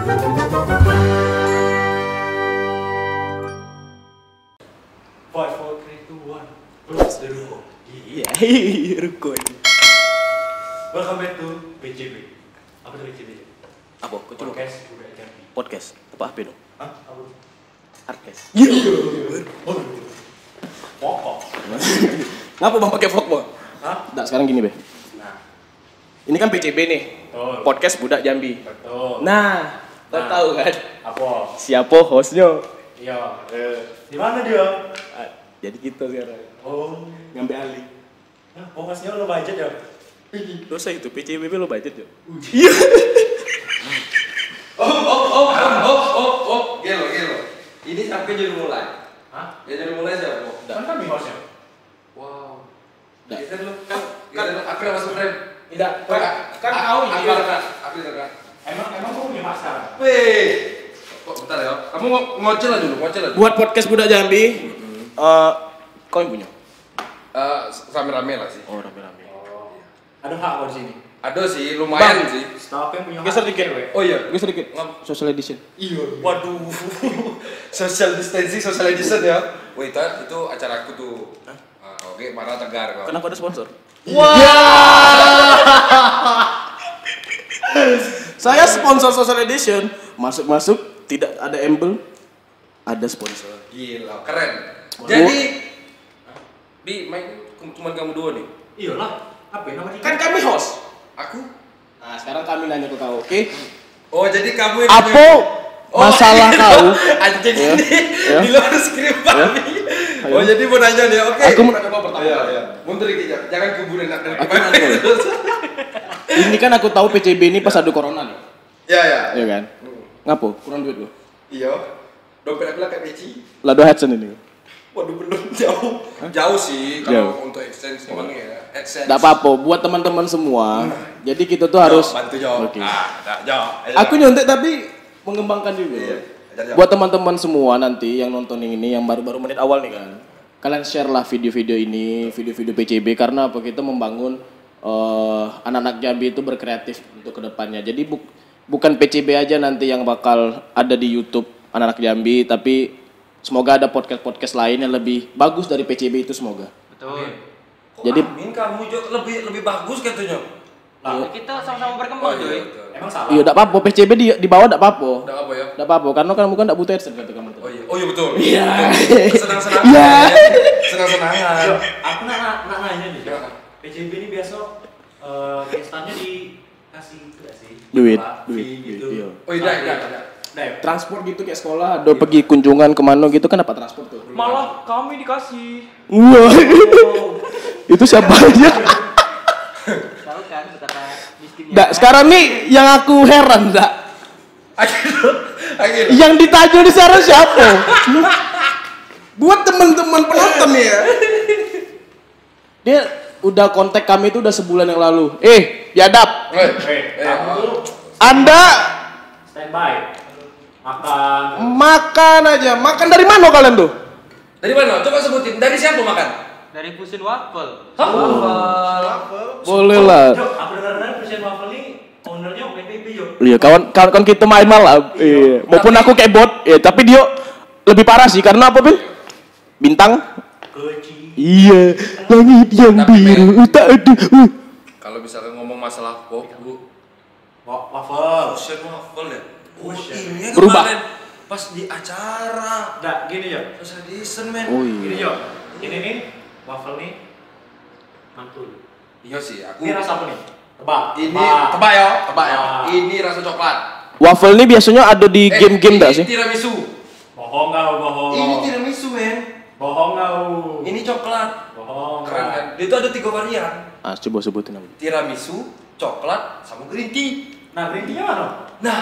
Five, four, three, two, one. Close the ruko. Iya, ruko ini. Welcome back to PCB. Apa itu PCB? Apa? Kau coba Podcast Budak Jambi. podcast. Apa dong? Hah? Apa? Arkes. Oh, pokok. Ngapa bang pakai vlog bang? Hah? Nggak, sekarang gini be. Nah, Ini kan PCB nih. betul. Podcast Budak Jambi. Betul. Nah, kau Nah. tahu kan? Apa? Siapa hostnya? Iya. Di mana dia? Jadi kita sekarang Oh. ngambil alih. Nah, pokoknya lo budget ya. Dosa itu PCBB lo budget ya? Gelo. Ini sampai jadi mulai. Hah? Ya jadi mulai siapa? Kan kami hostnya. Wow. Dah. Kita dulu kan aku udah masuk frame. Tidak. Kan kau ini. Aku dekat. Emang kau punya masalah. Wih. Kok bentar ya. Kamu ngocel aja dulu. Buat podcast Budak Jambi, kau yang punya? Rame-rame lah sih. Oh, rame-rame. Oh. Ada hak kau di sini. Ada sih, lumayan sih. Staff yang punya hak. Geser dikit. cewek. Oh iya. Gue sedikit. Social edition. Iya. Waduh. Social distancing, social edition ya. Wih, itu acara aku tuh. Oke, marah tegar kok. Kenapa ada sponsor? Saya sponsor social edition. Masuk tidak ada embel, ada sponsor. Gila, keren. Jadi di mic cuma kamu dua nih. Iyalah. Apa ya namanya? Kan kami host. Aku? Nah, sekarang kami nanya ke kau, oke? Oh, jadi kamu yang Apa masalah kau? anjing Ya, ini ya. di luar skrip kami. Ayo. Oh, jadi mau nanya nih, oke. Aku mau nanya kau pertama. Iya. Mundur dikit, jangan keburu enak dari Aku nanya kau. Ini kan aku tahu PCB ini pas ada corona nih. Iya. Iya kan? Ngapo? Kurang duit lu. Iya. Dompet aku lah kayak peci. Lado Hudson ini. Waduh, belum jauh. Jauh sih kalau untuk exchange emang ya. Exchange. Enggak apa-apa buat teman-teman semua. Jadi kita tuh harus bantu jawab. Oke. Jawab. Aku nyontek tapi mengembangkan juga. Iya. Jawab. Buat teman-teman semua nanti yang nonton ini yang baru-baru menit awal nih kan. Kalian share lah video-video ini, video-video PCB karena apa kita membangun anak-anak Jambi itu berkreatif untuk kedepannya. Jadi bukan PCB aja nanti yang bakal ada di YouTube anak-anak Jambi, tapi semoga ada podcast-podcast lain yang lebih bagus dari PCB itu semoga. Betul. Jadi kamu lebih bagus katanya. Lah, Kita sama-sama berkembang, iya, Joy. betul. emang salah. iya enggak apa-apa PCB di bawah enggak apa-apa. Udah apa ya? Enggak apa-apa karena kamu kan enggak butuh AdSense kata kamu. Oh iya betul. Iya. Senang-senangan. Iya. Senang-senangan. Yo, aku nak nanya nih. Ya. PCB ini biasa gestannya dikasih itu nggak sih? Duit, Apa, duit, fee gitu. iya. Oh iya. Nah, ya. Transport gitu kayak sekolah, ada pergi kunjungan kemana gitu kan dapat transport tuh. Malah kami dikasih. Wah, Oh, itu siapa aja? Tahu kan betapa miskinnya. Nggak, sekarang nih yang aku heran nggak, Akhirnya. yang ditajuk di sana siapa? Buat teman-teman penonton nih ya. Dia udah kontak kami itu udah sebulan yang lalu. Biadab, kamu tuh Anda standby. Makan. makan aja. Makan dari mana kalian tuh? Dari mana? Coba sebutin. Dari siapa makan? Dari Fusion Waffle. Boleh lah. Yo, aku dengar Presiden Waffle ini ownernya PPB yo. Iya, kawan kita main malam. Iya. Maupun aku kayak bot, ya, tapi dia lebih parah sih karena apa, Bin? Bintang. Kecil. Iya, langit yang Tapi, biru tak ada. Kalau misalkan ngomong masalah Bu. Waffle. Fusion waffle ya? Oh, ini Berubah. kemarin pas di acara. Nah, gini yo. Social edition, men. Oh Gini iya. yo. Ini nih waffle nih mantul. Iya sih, aku. Ini rasa apa nih? Tebak. Ini tebak ya. Tebak. Ini rasa coklat. Waffle ini biasanya ada di game-game enggak sih? Ini tiramisu. Bohong kau, bohong. Ini tiramisu, men. Bohong kau. Ini coklat. Bohong. Keren kan? Dia itu ada 3 varian. Ah, coba sebutin apa? Tiramisu, coklat, sama green tea. Nah, green tea-nya mana? Nah,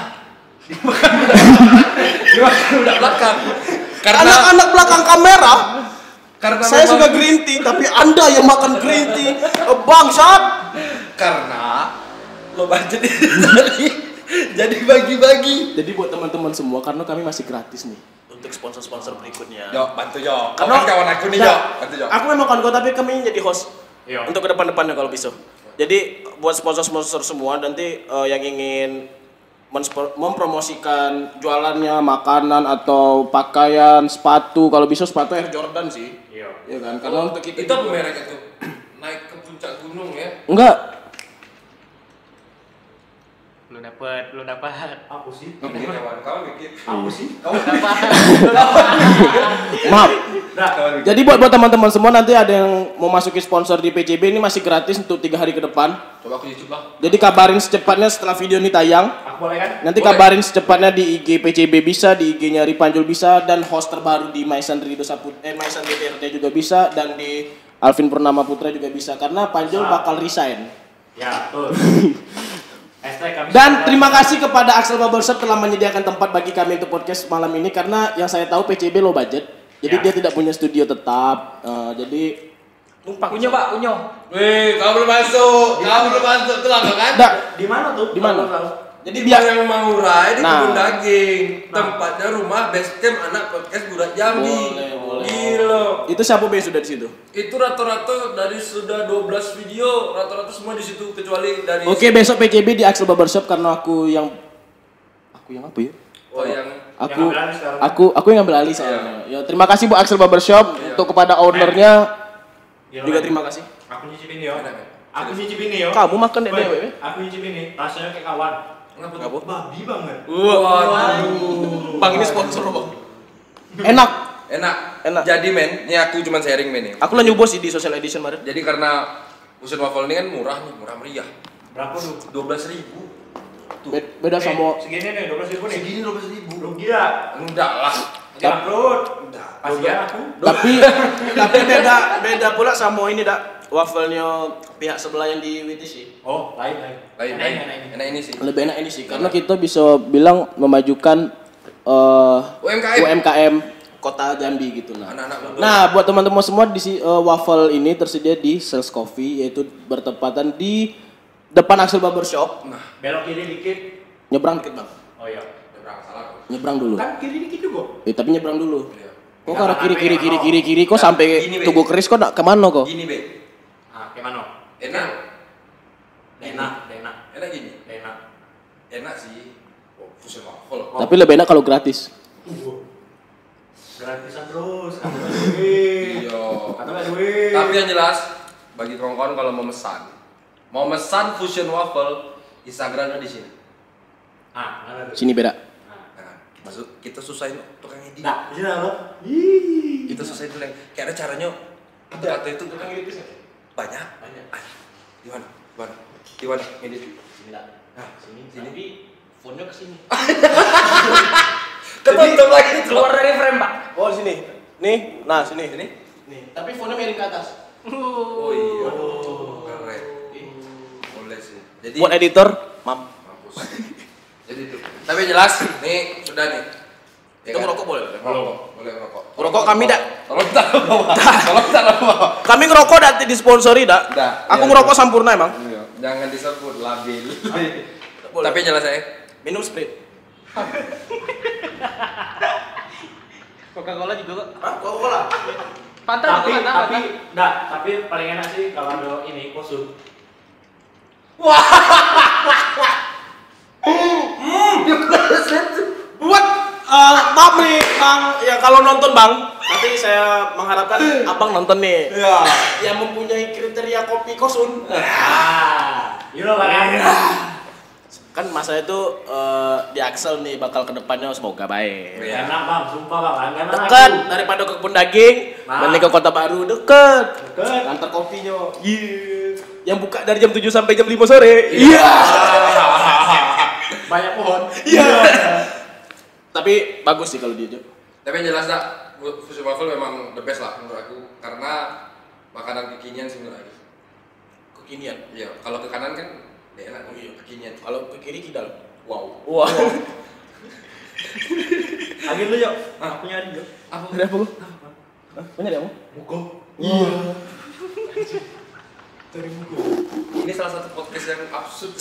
dimakan udah belakang. Karena Anak-anak belakang kamera, saya memang- suka green tea, tapi Anda yang makan green tea, bangsat. karena lo budget jadi bagi-bagi. Jadi buat teman-teman semua, karena kami masih gratis nih untuk sponsor-sponsor berikutnya. Yo, bantu yo. Karena- Kawan aku nih Nah, yo, bantu yo. Aku memang kawan kau, tapi kami jadi host Iya. untuk ke depan-depannya kalau bisa. Jadi buat sponsor-sponsor semua nanti yang ingin mempromosikan jualannya makanan atau pakaian, sepatu. Kalau bisa sepatu Air Jordan sih. Iya. Iya kan? Karena untuk kita Itu apa mereknya tuh? Naik ke puncak gunung ya? enggak. Lu dapat. Apa sih? Bikin hewan kamu bikin. Apa sih? Kamu Maaf. Nah, Jadi buat teman-teman semua nanti ada yang mau masukin sponsor di PCB ini masih gratis untuk 3 hari ke depan. coba aku YouTube lah. Jadi kabarin secepatnya setelah video ini tayang. aku boleh kan? Nanti Boleh. kabarin secepatnya di IG PCB bisa, di IG-nya Ripanjul bisa, dan host terbaru di Maisan Rido Maisan DPRD juga bisa, dan di Alvin Purnama Putra juga bisa. Karena Panjul bakal resign. Ya, betul. Hashtag kami Dan terima kasih kepada Axel Barbershop telah menyediakan tempat bagi kami untuk podcast malam ini, karena yang saya tahu PCB low budget. Jadi Ya. dia tidak punya studio tetap. Jadi numpang. Unyo Pak, unyo. Wih, kamu belum masuk. Tuh lah kan? Dah. di mana tuh? Di mana? Tahu. Jadi Dia dia yang mau rai di Nah. kebun daging. Tempatnya rumah base camp anak podcast Budak Jambi. Boleh. Gila. itu siapa be sudah di situ? Itu rata-rata dari sudah 12 video, rata-rata semua di situ kecuali dari Oke, besok PCB di Axel Barbershop karena aku yang apa ya? Oh yang Aku Yang ngambil alih sekarang. aku yang ngambil alih soalnya. Ya, terima kasih Bu Axel Barbershop Iya. untuk kepada ownernya Ya, juga Lan. terima kasih. Aku nyicipin yo. Enak, ya? Aku nyicipin yo. Kamu makan deh, Woi, Dewe. Aku nyicipin nih. Rasanya kayak kawan. Kenapa? Ngapa? Babi banget. Waduh. Bang ini sponsor Bang. Enak. Enak. Jadi men, ini aku cuma sharing men ya. Aku lah nyoba sih di social edition kemarin. Jadi karena Fusion Waffle ini kan murah nih, murah meriah. Berapa tuh? 12.000. Beda sama segini nih 12.000 nih. Segini 12.000. Belum gila. Enggak lah. Bangkrut. Kasihan aku. tapi beda pula sama ini dak wafelnya pihak sebelah yang di WTC. Oh, lain. Lain. Enak ini sih. Lebih enak ini sih karena kita bisa bilang memajukan UMKM. UMKM Kota Jambi gitu Anak-anak muda. Nah, buat teman-teman semua waffle ini tersedia di Sales Coffee yaitu bertepatan di depan Axel Barbershop. Nah, Belok kiri dikit. Nyebrang dikit, Bang. Oh iya. udah berangkat salah kok. Nyebrang dulu. Kan kiri dikit juga. Tapi nyebrang dulu. Iya. Kok kalau kiri kok Nah, sampai gini, Be. Tugu Keris kok nak kemana kok? Gini, Be. Ah, kayak mana? Enak. Enak. Enak gini. Enak. Enak sih. Oh, Fusion Waffle. Tapi lebih enak kalau gratis. Gratisan terus. Kata nggak duit. Iya. Kata nggak duit. Tapi yang jelas bagi kawan-kawan kalau mau mesan Fusion Waffle, Instagramnya di sini. Ah, mana tuh? Sini beda. Nah, masuk kita susahin tukang edit. Nah, di sini lo. Kita susahin tuh kayak ada caranya. Kata itu tukang edit banyak. Banyak. Di mana? Di mana? Edit. Sini lah. Nah, Sini. sini. Tapi phone-nya ke sini. Ketutup lagi Keluar dari frame, Pak. Oh, sini. Nih, nah sini. Ini? Nih, tapi phone-nya miring ke atas. Oh iya. Keren. Boleh sih. Jadi Buat editor, mampus. Jadi itu. Tapi jelas, nih sudah nih. Ya Kita kan? ngerokok boleh? Boleh ngerokok. Ngerokok kami dak. Tolong tak bawa. Tolong tak bawa. Kami ngerokok dak disponsori dak. Dak, Aku iya. ngerokok Sampurna emang. Iya, jangan disebut labil. Boleh. Tapi jelas saya. Minum Sprite. Coca-Cola juga kok. Hah? Coca-Cola. Fanta Tapi, juga Fanta. tapi, tapi paling enak sih kalau ada ini kosum. Buat maaf nih Bang, ya kalau nonton Bang, tapi saya mengharapkan Abang nonton nih. Iya. Yang mempunyai kriteria kopi kosun. Ah, you know kan? Kan masa itu di Axel nih bakal kedepannya semoga baik. Iya. Enak bang, sumpah bang, langganan Dekat aku. daripada ke kebun daging, Nah. mending ke Kota Baru dekat. Deket. Antar kopinya. Iya. Yang buka dari jam 7 sampai jam 5 sore. Iya. Banyak pohon. Iya. Tapi bagus sih kalau dia Jok. Tapi yang jelas dak, Fusion Waffle memang the best lah menurut aku karena makanan kekinian sih menurut aku. Kekinian. Iya, kalau ke kanan kan ya enak, Iya. kekinian. Kalau ke kiri kidal. Wow. Wah. Lagi lu yuk. Aku nyari yuk. Apa? Ada apa gua? Hah? Punya dia mau? Mugo. Iya. Dari mugo. Ini salah satu podcast yang absurd.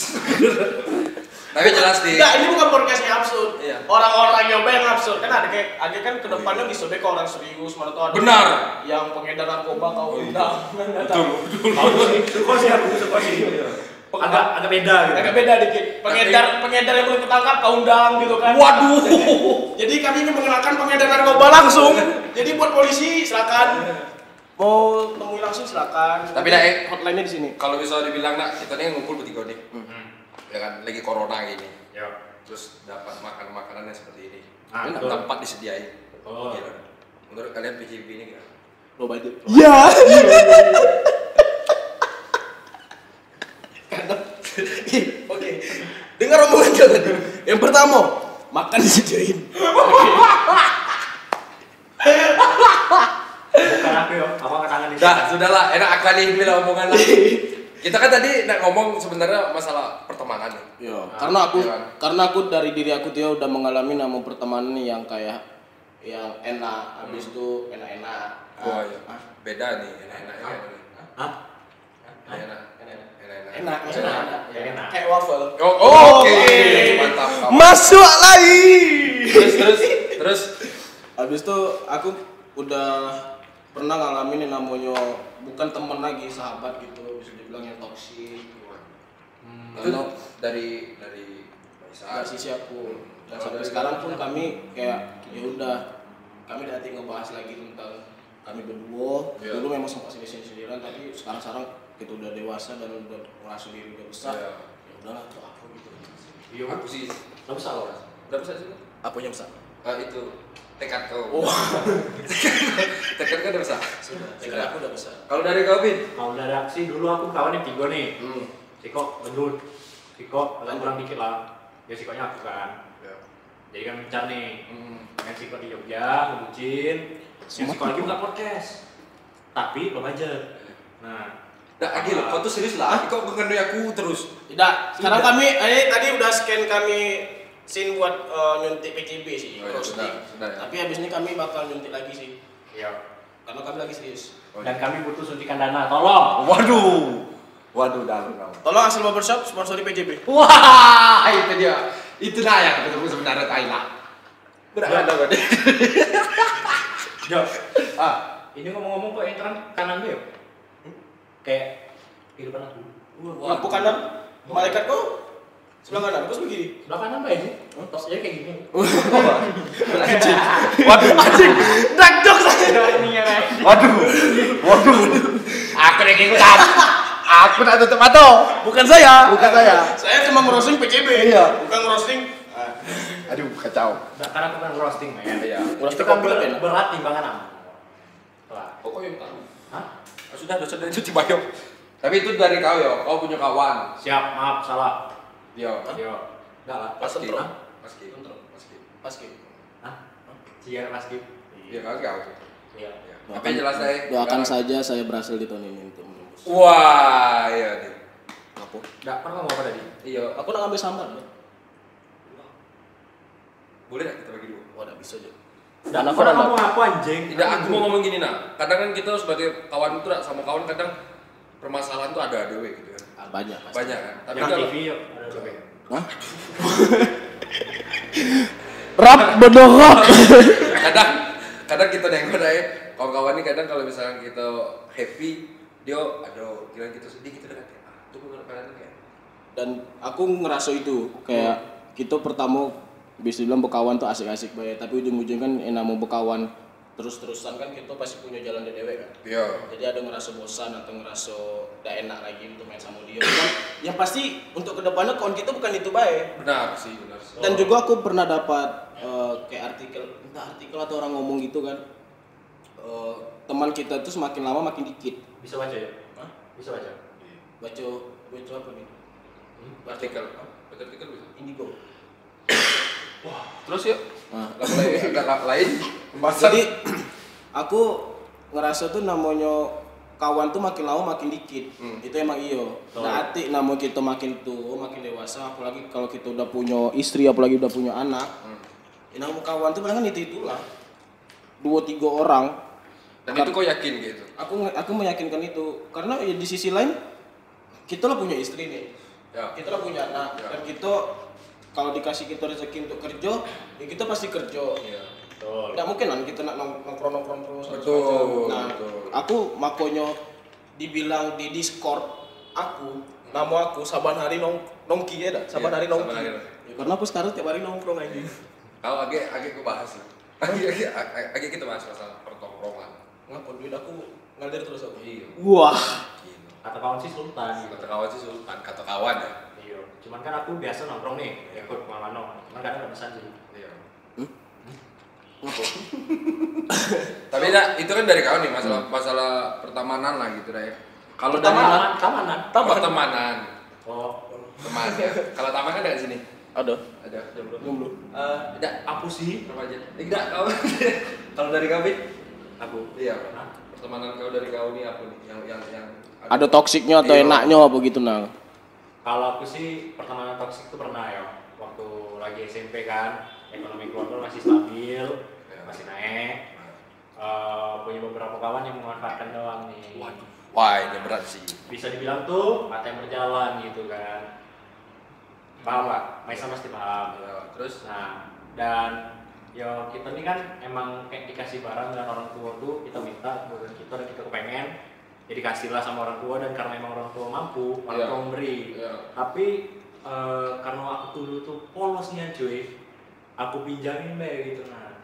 Tapi jelas di Enggak, ini bukan podcastnya absurd. Iya. Orang-orang nyoba yang absurd. Kan ada kan kedepannya bisa deh ke orang serius, mana tuh ada Benar. yang pengedar narkoba kau undang. betul. Aku sih, suka sih aku suka sih. agak beda gitu. Agak beda dikit. Pengedar yang belum ketangkap kau undang gitu kan. Waduh. Jadi kami ini mengenakan pengedar narkoba langsung. Jadi buat polisi silakan. Mau temui langsung silakan. Tapi dah, hotline-nya di sini. Kalau bisa dibilang nak, kita nih ngumpul bertiga nih. Ya kan, lagi corona gini. Ya. Terus dapat makanan yang seperti ini. Ah, Enak, betul. tempat disediain. Oh. Gila. Menurut kalian PJB ini gimana? Lo budget. Iya. Oke. Dengar omongan kalian. Yang pertama, makan disediain. Bukan aku ya, apa tangan di Dah, sudahlah, enak akali bilang omongan lah. Kita kan tadi nak ngomong sebenarnya masalah pertemanan nih. Iya, Iya. karena aku dari diri aku tuh udah mengalami nama pertemanan yang kayak yang enak, habis itu enak-enak. Oh iya. Beda nih, enak-enak ya. Hah? Enak. Enak, maksudnya Enak. enak. Enak. Kayak waffle. Oh, oke. Mantap. Masuk lagi. Terus Habis itu aku udah pernah ngalamin yang namanya bukan teman lagi, sahabat gitu, bisa dibilang yang toksik. itu dari Dari saat sisi aku. Dan sampai sekarang pun kami kayak ya udah kami nanti ngebahas lagi tentang kami berdua. Iya. Dulu memang sempat sendirian, tapi sekarang kita udah dewasa dan udah merasa diri udah besar. Iya. Ya udahlah, tuh aku gitu. Iya, aku sih nggak bisa loh. udah bisa sih. Apanya besar? Itu tekad kau. Oh, Tekad kau udah bisa. sudah. Tekad aku udah besar. Kalau dari kau Bin? Kalau dari aksi dulu aku kawannya 3 nih. Siko gendut, Siko agak kurang dikit lah. Ya Sikonya aku kan. Ya. Jadi kan mencar nih. Yang Siko di Jogja, ngebucin. Yang Siko lagi buka podcast. Tapi lo budget. Nah, Dah, Agil, kau tuh serius lah. Kau mengenai aku terus. Tidak. Sekarang kami tadi udah scan kami scene buat nyuntik PCB sih. Oh, ya, roasting. sudah ya. Tapi habis ini kami bakal nyuntik lagi sih. iya. Karena kami lagi serius. Dan kami butuh suntikan dana, tolong. Waduh, dalam. Tolong Asal Barbershop sponsori PJB. Wah, itu dia. Itu nah yang ketemu sebenarnya Thailand. Berada kan? Jo, ini ngomong-ngomong kok yang kanan gue ya? Kayak kehidupan aku. Lampu kanan, malaikat kau sebelah kanan, terus begini. Sebelah kanan apa ya sih? Tos aja kayak gini. Waduh, anjing. Dark jokes saya. Ini ya kan. Waduh. Aku yang ikutan. Aku tak tutup mata. Bukan saya. Saya cuma ngerosting PCB. Iya. Bukan ngerosting. Aduh, kacau. Nah, karena aku kan roasting, men. Iya. Roasting Itu kan kopi lebih enak. berat timbangan aku. Lah. Pokoknya yang tahu. Hah? Sudah itu Cibayong. Tapi itu dari kau ya. Kau punya kawan. Siap, maaf, salah. Yo. Yo. Enggak lah. Paski. Pas Paski. Paski. Paski. Hah? Siar Mas Gip. Iya kan kau. Iya. Apa yang jelas deh. Doakan saja saya berhasil di tahun ini untuk menembus. Wah, iya nih. Apa? Enggak pernah ngomong apa tadi? Iya. Aku nak ngambil sambar. Loh. Boleh nggak kita bagi dua? Wah, enggak bisa aja. Enggak pernah ngomong apa anjing? Tidak, aku mau ngomong gini nah. Kadang kan kita sebagai kawan itu sama kawan kadang permasalahan tuh ada we gitu kan. Banyak pasti. Banyak kan. Tapi Yang kalau TV yuk. Ada coba. Hah? Rap bedorok. kadang kita nengok deh kawan-kawan ini kadang kalau misalnya kita happy dia aduh kira kita sedih kita dekat itu menurut kalian kayak Dan aku ngerasa itu kayak kita pertama bisa bilang berkawan tuh asik-asik banget, tapi ujung-ujung kan enak mau berkawan terus-terusan kan kita pasti punya jalan dewe kan. iya Jadi ada ngerasa bosan atau ngerasa gak enak lagi untuk main sama dia. Kan yang pasti untuk kedepannya kawan kita bukan itu baik. benar sih Dan juga aku pernah dapat kayak entah artikel atau orang ngomong gitu kan, teman kita tuh semakin lama makin dikit. Bisa baca ya? Hah? Bisa baca. Baca apa nih? artikel artikel bisa Indigo. terus yuk Nah, agak lain jadi aku ngerasa tuh namanya kawan tuh makin lama makin dikit. Itu emang iyo. Nah, arti namanya kita makin tua, makin dewasa, apalagi kalau kita udah punya istri, apalagi udah punya anak. Ya namanya kawan tuh palingan itulah. 2-3 orang. dan itu kau yakin gitu Aku meyakinkan itu karena ya di sisi lain kita lah punya istri nih. ya Kita lah punya anak Ya. dan kita kalau dikasih kita rezeki untuk kerja, ya kita pasti kerja. iya Betul. Nggak mungkin kan kita nak nongkrong terus. Betul, Nah, betul. aku makanya dibilang di Discord aku Nama aku saban hari nongki ya dah. Saban hari nongki. Saban hari. Ya, karena aku sekarang tiap hari nongkrong aja. Kalau agak gue bahas lah. Agak kita bahas masalah pertongkrongan. Ngapa duit aku ngalir terus aku. Iya. Wah. Gila. Kata kawan sih sultan gitu. Kata kawan sih sultan, kata kawan ya. Iya. Cuman kan aku biasa nongkrong nih, ikut kemana-mana. Cuman kadang ada pesan sih. Iya. Ngapa? Tapi dah, itu kan dari kawan nih masalah pertemanan lah gitu dah ya. Kalau dari Tamanan. pertemanan, Oh. teman ya. Kalau taman kan dari sini. Ada. Ada belum? Belum. Tidak, Aku sih. apa aja? Tidak, kau. Kalau dari kau, Bit? Aku. Iya. Hah? Pertemanan kau dari kau ini apa nih? Yang Ada toksiknya atau Iya. enaknya apa gitu nang? Kalau aku sih pertemanan toksik itu pernah ya. Waktu lagi SMP kan, ekonomi keluarga masih stabil, masih naik. Punya beberapa kawan yang memanfaatkan doang nih. Waduh. Wah, ini berat sih. Bisa dibilang tuh mata yang berjalan gitu kan. Paham lah, Maisa pasti paham. Ya, terus Nah, dan ya kita ini kan emang kayak dikasih barang dengan orang tua tuh kita minta kemudian kita dan kita kepengen ya dikasih lah sama orang tua, dan karena emang orang tua mampu orang Iya. tua memberi. Iya. Tapi karena aku dulu tuh polosnya cuy, aku pinjamin be gitu. Nah,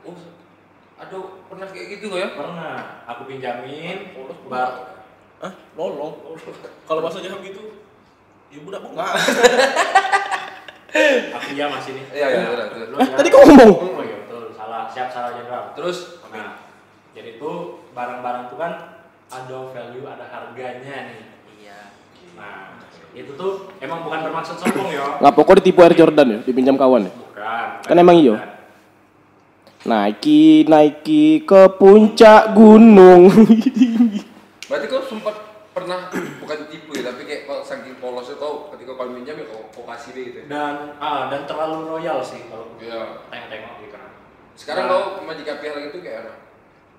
aduh, pernah kayak gitu kok ya? pernah aku pinjamin Polos bar Hah? Nolong. Kalau bahasa Jawa gitu, ya budak bunga. aku ya masih nih. Iya, iya, betul, betul. Lu Hah? ya. Tadi kau ngomong? Oh iya betul, salah jenderal. Terus Nah, jadi tuh barang-barang tuh kan ada value, ada harganya nih. iya. Nah, itu tuh emang bukan bermaksud sombong ya. Ngapa kok ditipu Air Jordan ya? Dipinjam kawan ya? Bukan. Kan emang iyo. Naiki ke puncak gunung. Berarti kau sempat pernah bukan tipu ya, tapi kayak kalau saking polosnya kau ketika kau minjam ya kau kasih deh gitu ya. Dan terlalu royal sih kalau Iya. tengok-tengok gitu kan. Sekarang Nah, kau menjikapi hal itu kayak apa?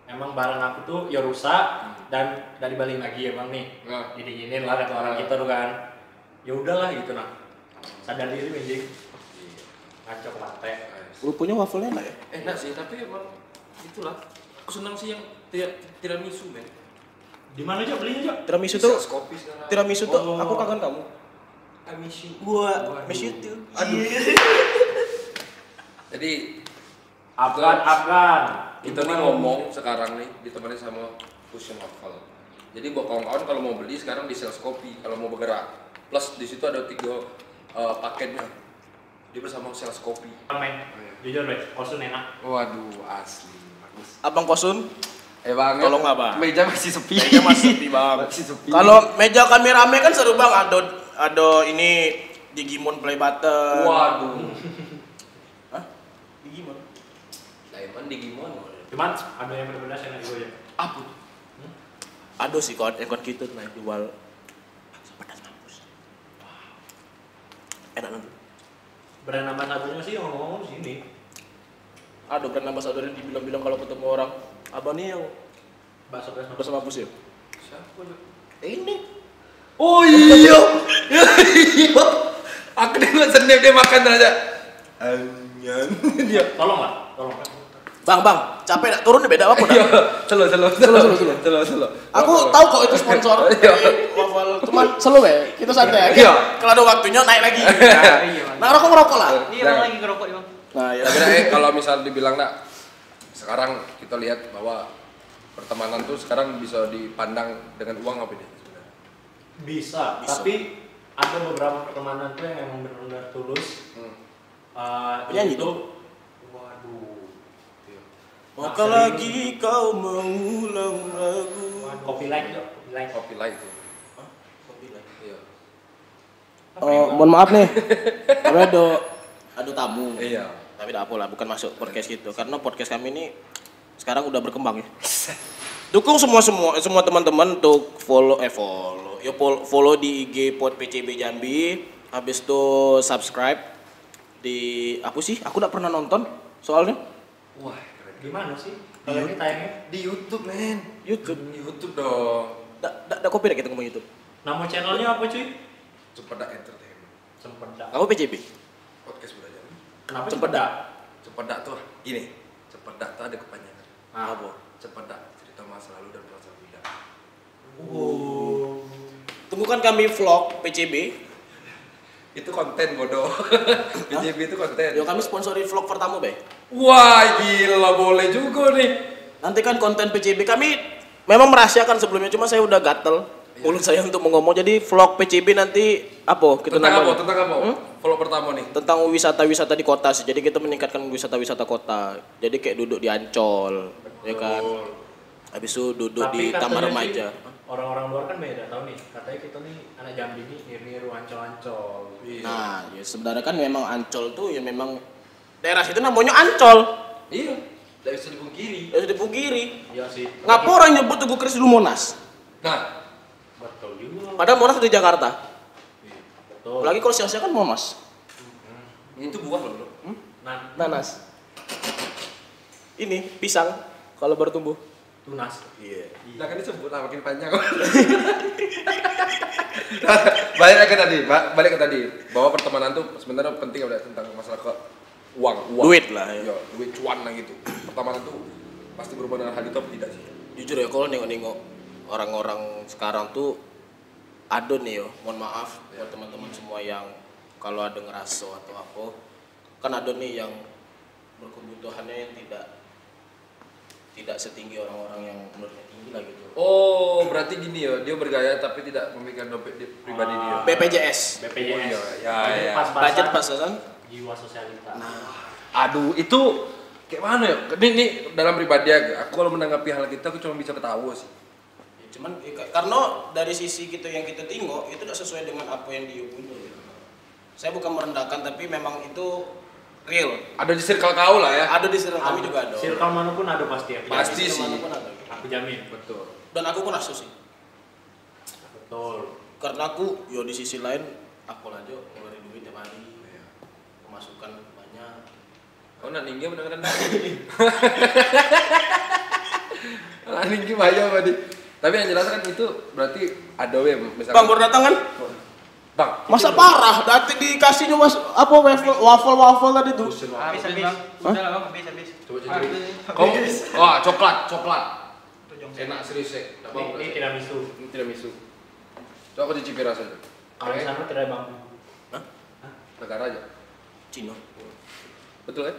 emang barang aku tuh ya rusak dan dari balik lagi emang nih. Nah. Didinginin lah kata orang kita tuh kan. Ya udahlah gitu nah. Sadar diri anjing. Ngaco ke lantai. Lu punya wafelnya enak ya? Enak sih, tapi emang itulah. Aku senang sih yang tiramisu, men. Di mana aja belinya aja? Tiramisu tuh, Sales kopi sekarang. tiramisu tuh Oh. aku kangen kamu. I miss you. Gua miss you too. Aduh. Jadi Afgan. kita nih ngomong sekarang nih ditemani sama Fusion Waffle. Jadi buat kawan-kawan kalau mau beli sekarang di sales kopi, kalau mau bergerak. Plus di situ ada 3 paketnya. Dia bersama sales kopi. Men, jujur deh, kosun enak. Waduh, asli. Bagus. Abang Kosun, Banget. tolong abang. Meja masih sepi. Meja masih sepi bang. Masih sepi. Kalau meja kami rame kan seru bang. Ada ini Digimon play button. Waduh. Hah? Digimon? Diamond Digimon. Cuman ada yang berbeda sih enak juga ya. Apa? Ada sih kawan kita tuh naik jual. Pedas mampus. Enak nanti. Brand nama satunya sih ngomong-ngomong di sini. Ada brand ambassador yang dibilang-bilang kalau ketemu orang, abang nih yang Bakso pedas pedas mampus ya? Siapa ya? Ini. Oh iya. Iya. Aku dengar sendiri dia makan aja. Anyan. Dia. Tolong lah. Bang, capek dak turun beda apa Iya. dah? Selo. Aku tahu kok itu sponsor Iya. dari waffle, cuman selalu ya, kita santai aja. Iya. Kalau ada waktunya naik lagi. Iya, Nah, rokok lah. Iya, bang lagi ngerokok, Bang. Nah, ya. Tapi kalau misal dibilang nak, sekarang kita lihat bahwa pertemanan tuh sekarang bisa dipandang dengan uang apa dia sebenarnya? Bisa, tapi ada beberapa pertemanan tuh yang emang benar-benar tulus. Penyanyi itu, tuh? waduh. Maka lagi kau mengulang lagu. Kopi like dong, kopi like. Kopi light tuh. Iya. Mohon maaf nih. Kami ada tamu. Iya. Tapi tidak apa lah, bukan masuk podcast gitu. Karena podcast kami ini sekarang udah berkembang ya. Dukung semua teman-teman untuk follow di IG Pod PCB Jambi. Habis itu subscribe di apa sih? Aku tidak pernah nonton soalnya. Wah, Gimana sih? Kalau ini tayangnya di YouTube, men. YouTube. YouTube dong. Tidak copyright kita ngomong YouTube. nama channelnya apa cuy? Cepedak Entertainment. Sempedak. Kamu PCB? Podcast belajar. Kenapa Sempedak? Cepedak tuh gini. Cepedak tuh ada kepanjangan. Ah. Apa? Cepedak cerita masa lalu dan masa muda. Oh. Tunggukan kami vlog PCB Itu konten bodoh. PJB itu konten. Yo kami sponsori vlog pertama, Be. Wah, gila boleh juga nih. Nanti kan konten PCB kami memang merahasiakan sebelumnya, cuma saya udah gatel mulut saya untuk ngomong. Jadi vlog PCB nanti apa kita Tentang namanya? apa? Tentang apa? Vlog pertama nih. Tentang wisata-wisata di kota sih. Jadi kita meningkatkan wisata-wisata kota. Jadi kayak duduk di Ancol, ya kan. Habis itu duduk di Taman Remaja. Orang-orang luar kan beda tahu nih. Katanya kita nih anak Jambi nih niru Ancol-Ancol. Nah, ya sebenarnya kan memang Ancol tuh ya memang daerah situ namanya Ancol. Iya. Tidak bisa dipungkiri. Ya sudah dipungkiri. Iya sih. Ngapa orang nyebut Tugu Kris dulu Monas? Nah, Betul juga. Padahal Monas di Jakarta. Betul. Apalagi kalau sia-sia kan Monas. itu buah loh, Bro. Nah, Nanas. Ini pisang kalau baru tumbuh. tunas. Iya. Nah kan disebut lah makin panjang. balik ke tadi bahwa pertemanan tuh sebenarnya penting udah tentang masalah uang. Duit lah ya. Iya, duit cuan lah gitu. Pertemanan tuh pasti berhubungan dengan hal itu apa tidak sih? Jujur ya kalau nengok-nengok orang-orang sekarang tuh ada nih yo, mohon maaf buat teman-teman semua yang kalau ada ngeraso atau apa, kan ada nih yang berkebutuhannya yang tidak setinggi orang-orang yang menurutnya tinggi lah gitu. Oh, berarti gini ya, dia bergaya tapi tidak memikirkan dompet pribadi dia. BPJS. BPJS. Oh, iya, ya. Budget pas-pasan. Jiwa sosialita. Aduh, itu kayak mana ya? Ini dalam pribadi aku kalau menanggapi hal gitu aku cuma bisa ketawa sih. Ya, cuman karena dari sisi kita yang kita tengok itu tidak sesuai dengan apa yang dia punya. Gitu. Saya bukan merendahkan tapi memang itu real. Ada di circle kau lah ya. Ada di circle kami juga ada. Circle manapun ada pasti ya. Pasti Di sih. circle manapun ada. Aku jamin. Betul. Dan aku pun asu sih. Betul. Karena aku yo di sisi lain aku aja ngeluarin duit tiap hari. Pemasukan banyak. Kau nak ninggi benar-benar. Nak ninggi bayar tadi. Tapi yang jelas kan itu berarti ada we misalkan. Bang baru datang kan? Bang, Masa parah, nanti dikasihnya apa waffle tadi tuh? Habis. Udah lah bang, habis. coba cari. Kau, wah coklat. Enak serius ya. Ini tiramisu. Ini tiramisu. Coba aku cicipi rasanya. Kalau di sana tidak bang. Hah? Negara aja. Cino. Betul kan?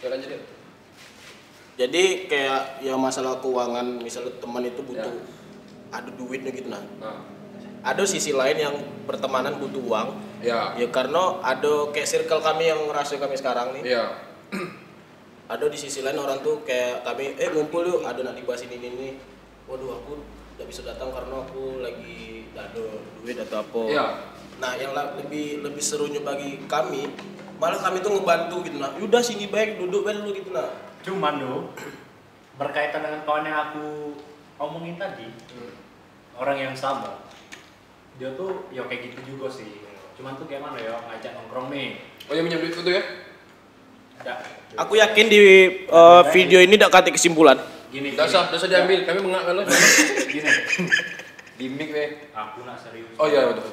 Ya lanjut ya. Jadi kayak ya masalah keuangan, misalnya teman itu butuh ada duitnya gitu nah. Ada sisi lain yang pertemanan butuh uang. Ya. Ya karena ada kayak circle kami yang ngerasa kami sekarang nih. Iya. Ada di sisi lain orang tuh kayak kami ngumpul yuk, ada nak dibahas ini. Waduh aku nggak bisa datang karena aku lagi nggak ada duit atau apa. Iya. Nah yang lebih serunya bagi kami malah kami tuh ngebantu gitu nah. Udah sini baik duduk baik dulu gitu nah. Cuman loh, berkaitan dengan kawan yang aku omongin tadi, orang yang sama, dia tuh ya kayak gitu juga sih. Cuman tuh kayak mana ya, ngajak nongkrong nih. Oh yang minjem duit itu ya? Ada. Aku yakin di video ini tidak kata kesimpulan. Gini. Udah usah diambil. Kami mengak kalau. Gini. Gimik weh. Aku nak serius. Oh iya betul.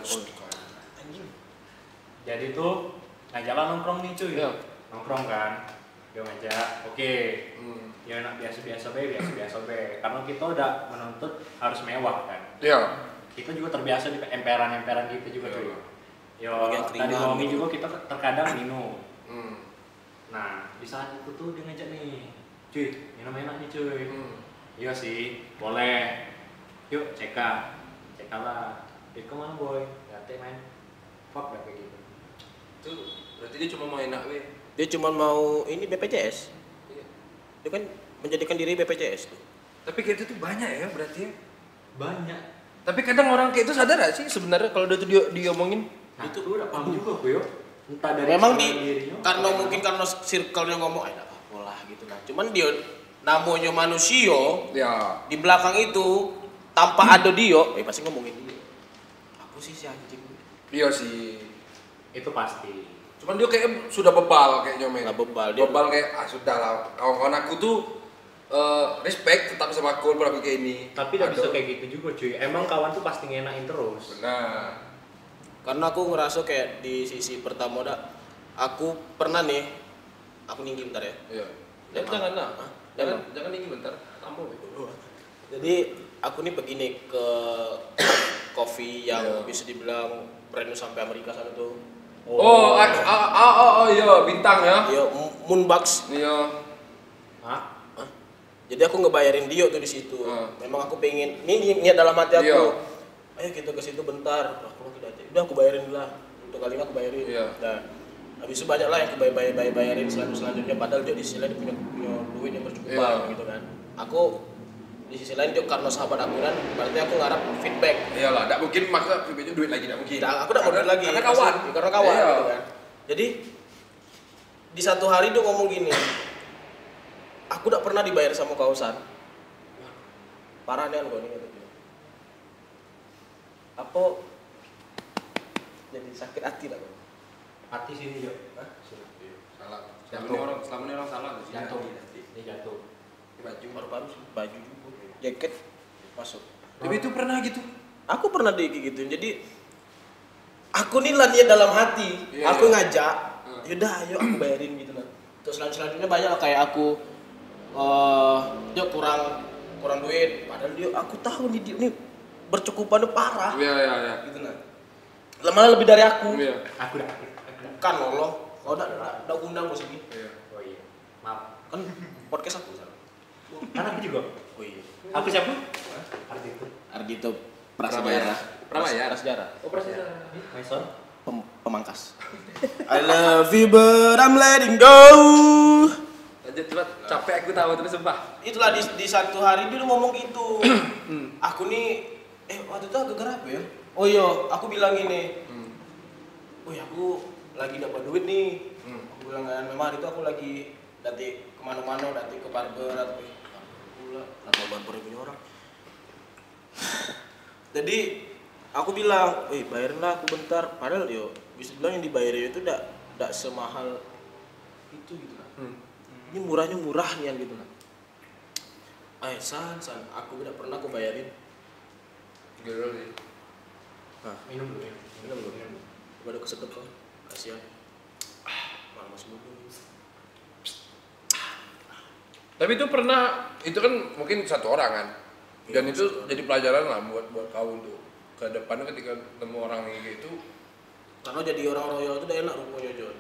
Jadi tuh ngajaklah nongkrong nih cuy. Iya. Nongkrong kan. Dia ngajak. Oke. Ya enak biasa-biasa be. Karena kita udah menuntut harus mewah kan. Iya. Kita juga terbiasa di emperan-emperan gitu juga cuy. Yo, Bagian tadi keringan. ngomongin juga kita terkadang minum. Hmm. Nah, di saat itu tuh dia ngajak nih, cuy, minum enak nih cuy. Iya sih, boleh. Yuk, CK lah. Kemana boy? Gak main. Fuck gak kayak gitu. Itu berarti dia cuma mau enak weh. Dia cuma mau ini BPJS. Iya. Dia kan menjadikan diri BPJS tuh. Tapi kayak itu tuh banyak ya berarti ya. Banyak. Tapi kadang orang kayak itu sadar gak sih sebenarnya kalau udah tuh diomongin? Nah, itu udah paham juga gue yo. Entah dari Memang kesalahan dirinya, karena atau- mungkin karena circle-nya ngomong enggak apa-apa lah gitu nah. Cuman dia namanya manusia Ya. di belakang itu tanpa ada dia, pasti ngomongin dia. Aku sih si anjing. Iya sih. itu pasti. Cuman dia kayak sudah bebal kayaknya men. Nggak bebal, dia- Bebal kayak sudah lah. Kawan-kawan aku tuh respect tetap sama aku walaupun kayak ini. Tapi tidak bisa Aduh. kayak gitu juga cuy. Emang kawan tuh pasti ngenain terus. Benar. Karena aku ngerasa kayak di sisi pertama aku pernah nih, aku ninggi bentar ya. Iya. Jangan lah. Hah? Jangan ini bentar. Tambah itu. Jadi aku nih begini ke coffee yang Iya. bisa dibilang brandnya sampai Amerika sana tuh. Oh iya, bintang ya. Iya, Moonbucks. Iya. Hah? Jadi aku ngebayarin dia tuh di situ. Memang aku pengen, ini niat dalam hati aku. Iya. Ayo kita ke situ bentar. Aku tidak. Udah aku bayarin lah. Untuk kali ini aku bayarin. Iya. Nah, habis itu banyak lah yang bayarin selanjutnya. Padahal dia di sisi lain dia punya duit yang bercukupan Iya. gitu kan. Aku di sisi lain dia karena sahabat aku kan, berarti aku ngarap feedback. Iyalah, enggak mungkin maksa feedbacknya duit lagi, enggak mungkin. Aku tidak mau duit lagi. Karena kawan. Karena kawan Iya. gitu kan. Jadi di satu hari dia ngomong gini. Aku tidak pernah dibayar sama kausan. Parah nih kau ini kata dia. Apa jadi sakit hati lah kau? Hati sini Jo. Hah? Salah. Selama ini orang salah nggak sih? Jatuh. Hati. Ini jatuh. Ini baju. Baru-baru sih, baju juga, jaket masuk. Tapi itu pernah gitu. Aku pernah digituin. Jadi aku nih lah niat dalam hati. Iya, Aku iya. ngajak. Yaudah, ayo aku bayarin gitu lah. Terus selanjutnya banyak lah kayak aku dia kurang duit. Padahal dia aku tahu nih dia nih bercukupannya parah. Iya. Gitu nah. Lama lebih dari aku. Iya. Aku dah. Kan loh. Kau udah undang gue sini. Iya. Oh iya. Maaf. Kan podcast aku salah. Kan aku juga. Oh iya. Aku siapa? Arti itu. Ardito Prasejarah. Pramayar. Prasejarah. Oh prasejarah. Maison. Pemangkas. I love you but I'm letting go. Lanjut cepat. Capek aku tahu terus sumpah. Itulah di satu hari dia ngomong gitu. Aku nih waktu itu agak gerap ya. Oh iya, aku bilang ini. Wih, aku lagi dapat duit nih. Aku bilang kan, memang hari itu aku lagi nanti kemana-mana, nanti ke barber atau pula nama barber punya orang. Jadi aku bilang, bayarin lah aku bentar. Padahal yo bisa bilang yang dibayarin itu tidak semahal itu gitu lah. Ini murahnya murah nih gitu lah. San, aku tidak pernah aku bayarin. Gila nih. Minum dulu. Minum dulu. Baru kesedep kok. Kasihan. Malah masih muda. Tapi itu pernah, itu kan mungkin satu orang kan. Dan itu jadi pelajaran lah buat kau untuk ke depannya ketika ketemu orang kayak gitu. Karena jadi orang royal itu udah enak rupanya John.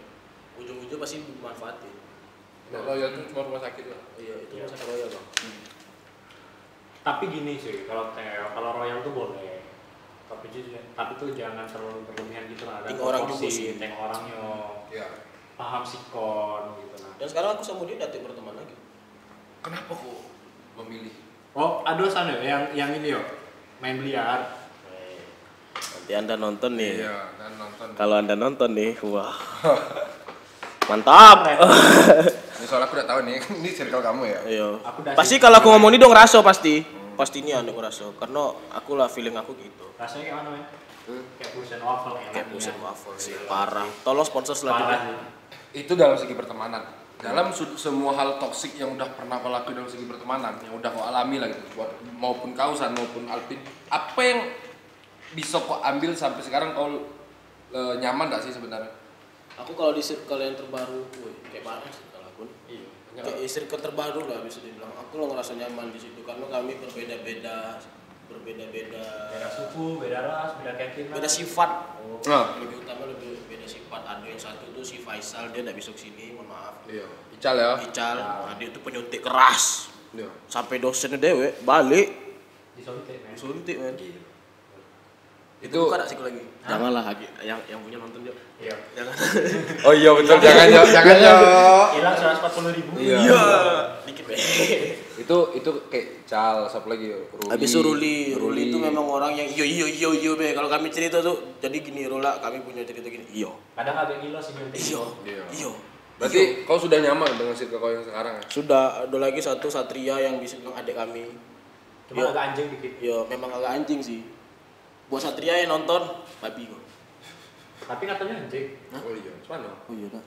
Ujung-ujung pasti dimanfaatin. Kalau ya itu cuma rumah sakit lah. Iya, itu masa royal bang. Tapi gini sih, kalau royal tuh boleh. Tapi tuh jangan terlalu berlebihan gitu lah. Tengok orang juga sih. Tengok orangnya. Iya. Paham sikon gitu nah. Dan sekarang aku sama dia datang berteman lagi. Kenapa kok memilih? Oh, ada sana yang ini yo. Main biliar. Nanti anda nonton nih. Iya, dan nonton. Kalau anda nonton nih, wah. Mantap. Ini soalnya aku udah tahu nih, ini circle kamu ya. Iya. Aku dah Pasti kalau aku ngomong ini dong raso pasti. Pasti ini anda raso. Karena aku lah feeling aku gitu. Rasanya kayak mana, men? Kayak Fusion Waffle Kayak Fusion Waffle sih, parah. Tolong sponsor selanjutnya. Itu dalam segi pertemanan. Dalam semua hal toksik yang udah pernah kau lakuin dalam segi pertemanan, yang udah kau alami lah gitu, maupun kausan maupun Alpin, apa yang bisa kau ambil sampai sekarang kau nyaman gak sih sebenarnya? Aku kalau di circle yang terbaru, kayak banyak sih kalau aku. Iya. Kayak circle terbaru lah bisa dibilang. Aku lo ngerasa nyaman di situ karena kami berbeda-beda. Beda suku, beda ras, beda keyakinan. Beda sifat. Nah, Lebih utama lebih beda sifat. Ada yang satu tuh si Faisal, dia nggak bisa kesini, mohon maaf. iya. Ical ya. Ical, nah, dia tuh penyuntik keras. Iya. Sampai dosennya dewe balik Disuntik, men. suntik men. Itu bukan sih lagi. Janganlah Hagi, yang punya nonton dia. Iya. Jangan. Oh iya betul, jangan ya. Hilang 140.000. Iya. Dikit be. Itu kayak Cal, siapa lagi? Ruli. Habis itu Ruli itu memang orang yang iyo be. Kalau kami cerita tuh jadi gini Rola, kami punya cerita gini. Iyo. Kadang agak gila sih nyuntik. Iyo. Berarti kau sudah nyaman dengan circle kau yang sekarang ya? Sudah ada lagi satu Satria yang bisa bilang adik kami. Cuma agak anjing dikit. Yo, memang agak anjing sih. Buat Satria yang nonton, babi kok. Tapi katanya anjing. Oh iya, mana? Oh iya dah.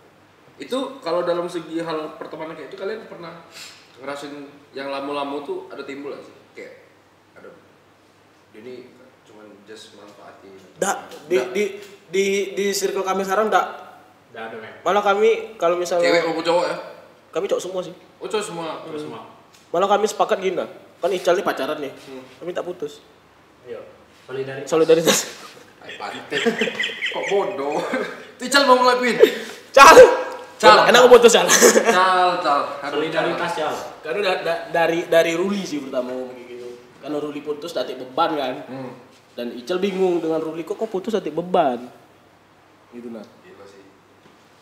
Itu kalau dalam segi hal pertemanan kayak itu kalian pernah ngerasain yang lama-lama tuh ada timbul gak sih? Kayak ada ini cuman just manfaatin. Di circle kami sekarang ndak. Udah ada, men. Malah kami kalau misalnya Cewek maupun cowok ya? kami cowok semua sih. Oh cowok semua. Terus semua. Malah kami sepakat gini dah. Kan Ical nih pacaran nih. Kami tak putus. Iya. Solidaritas. Solidaritas. Ay, pantet. Kok bodoh? Ical mau ngelakuin. Cal. Cal. Karena aku putus Cal. Cal. Solidaritas ya. Karena dari Ruli sih pertama ngomong gitu. Karena Ruli putus datik beban kan. Dan Ical bingung dengan Ruli kok putus datik beban. Gitu nah. Gila sih.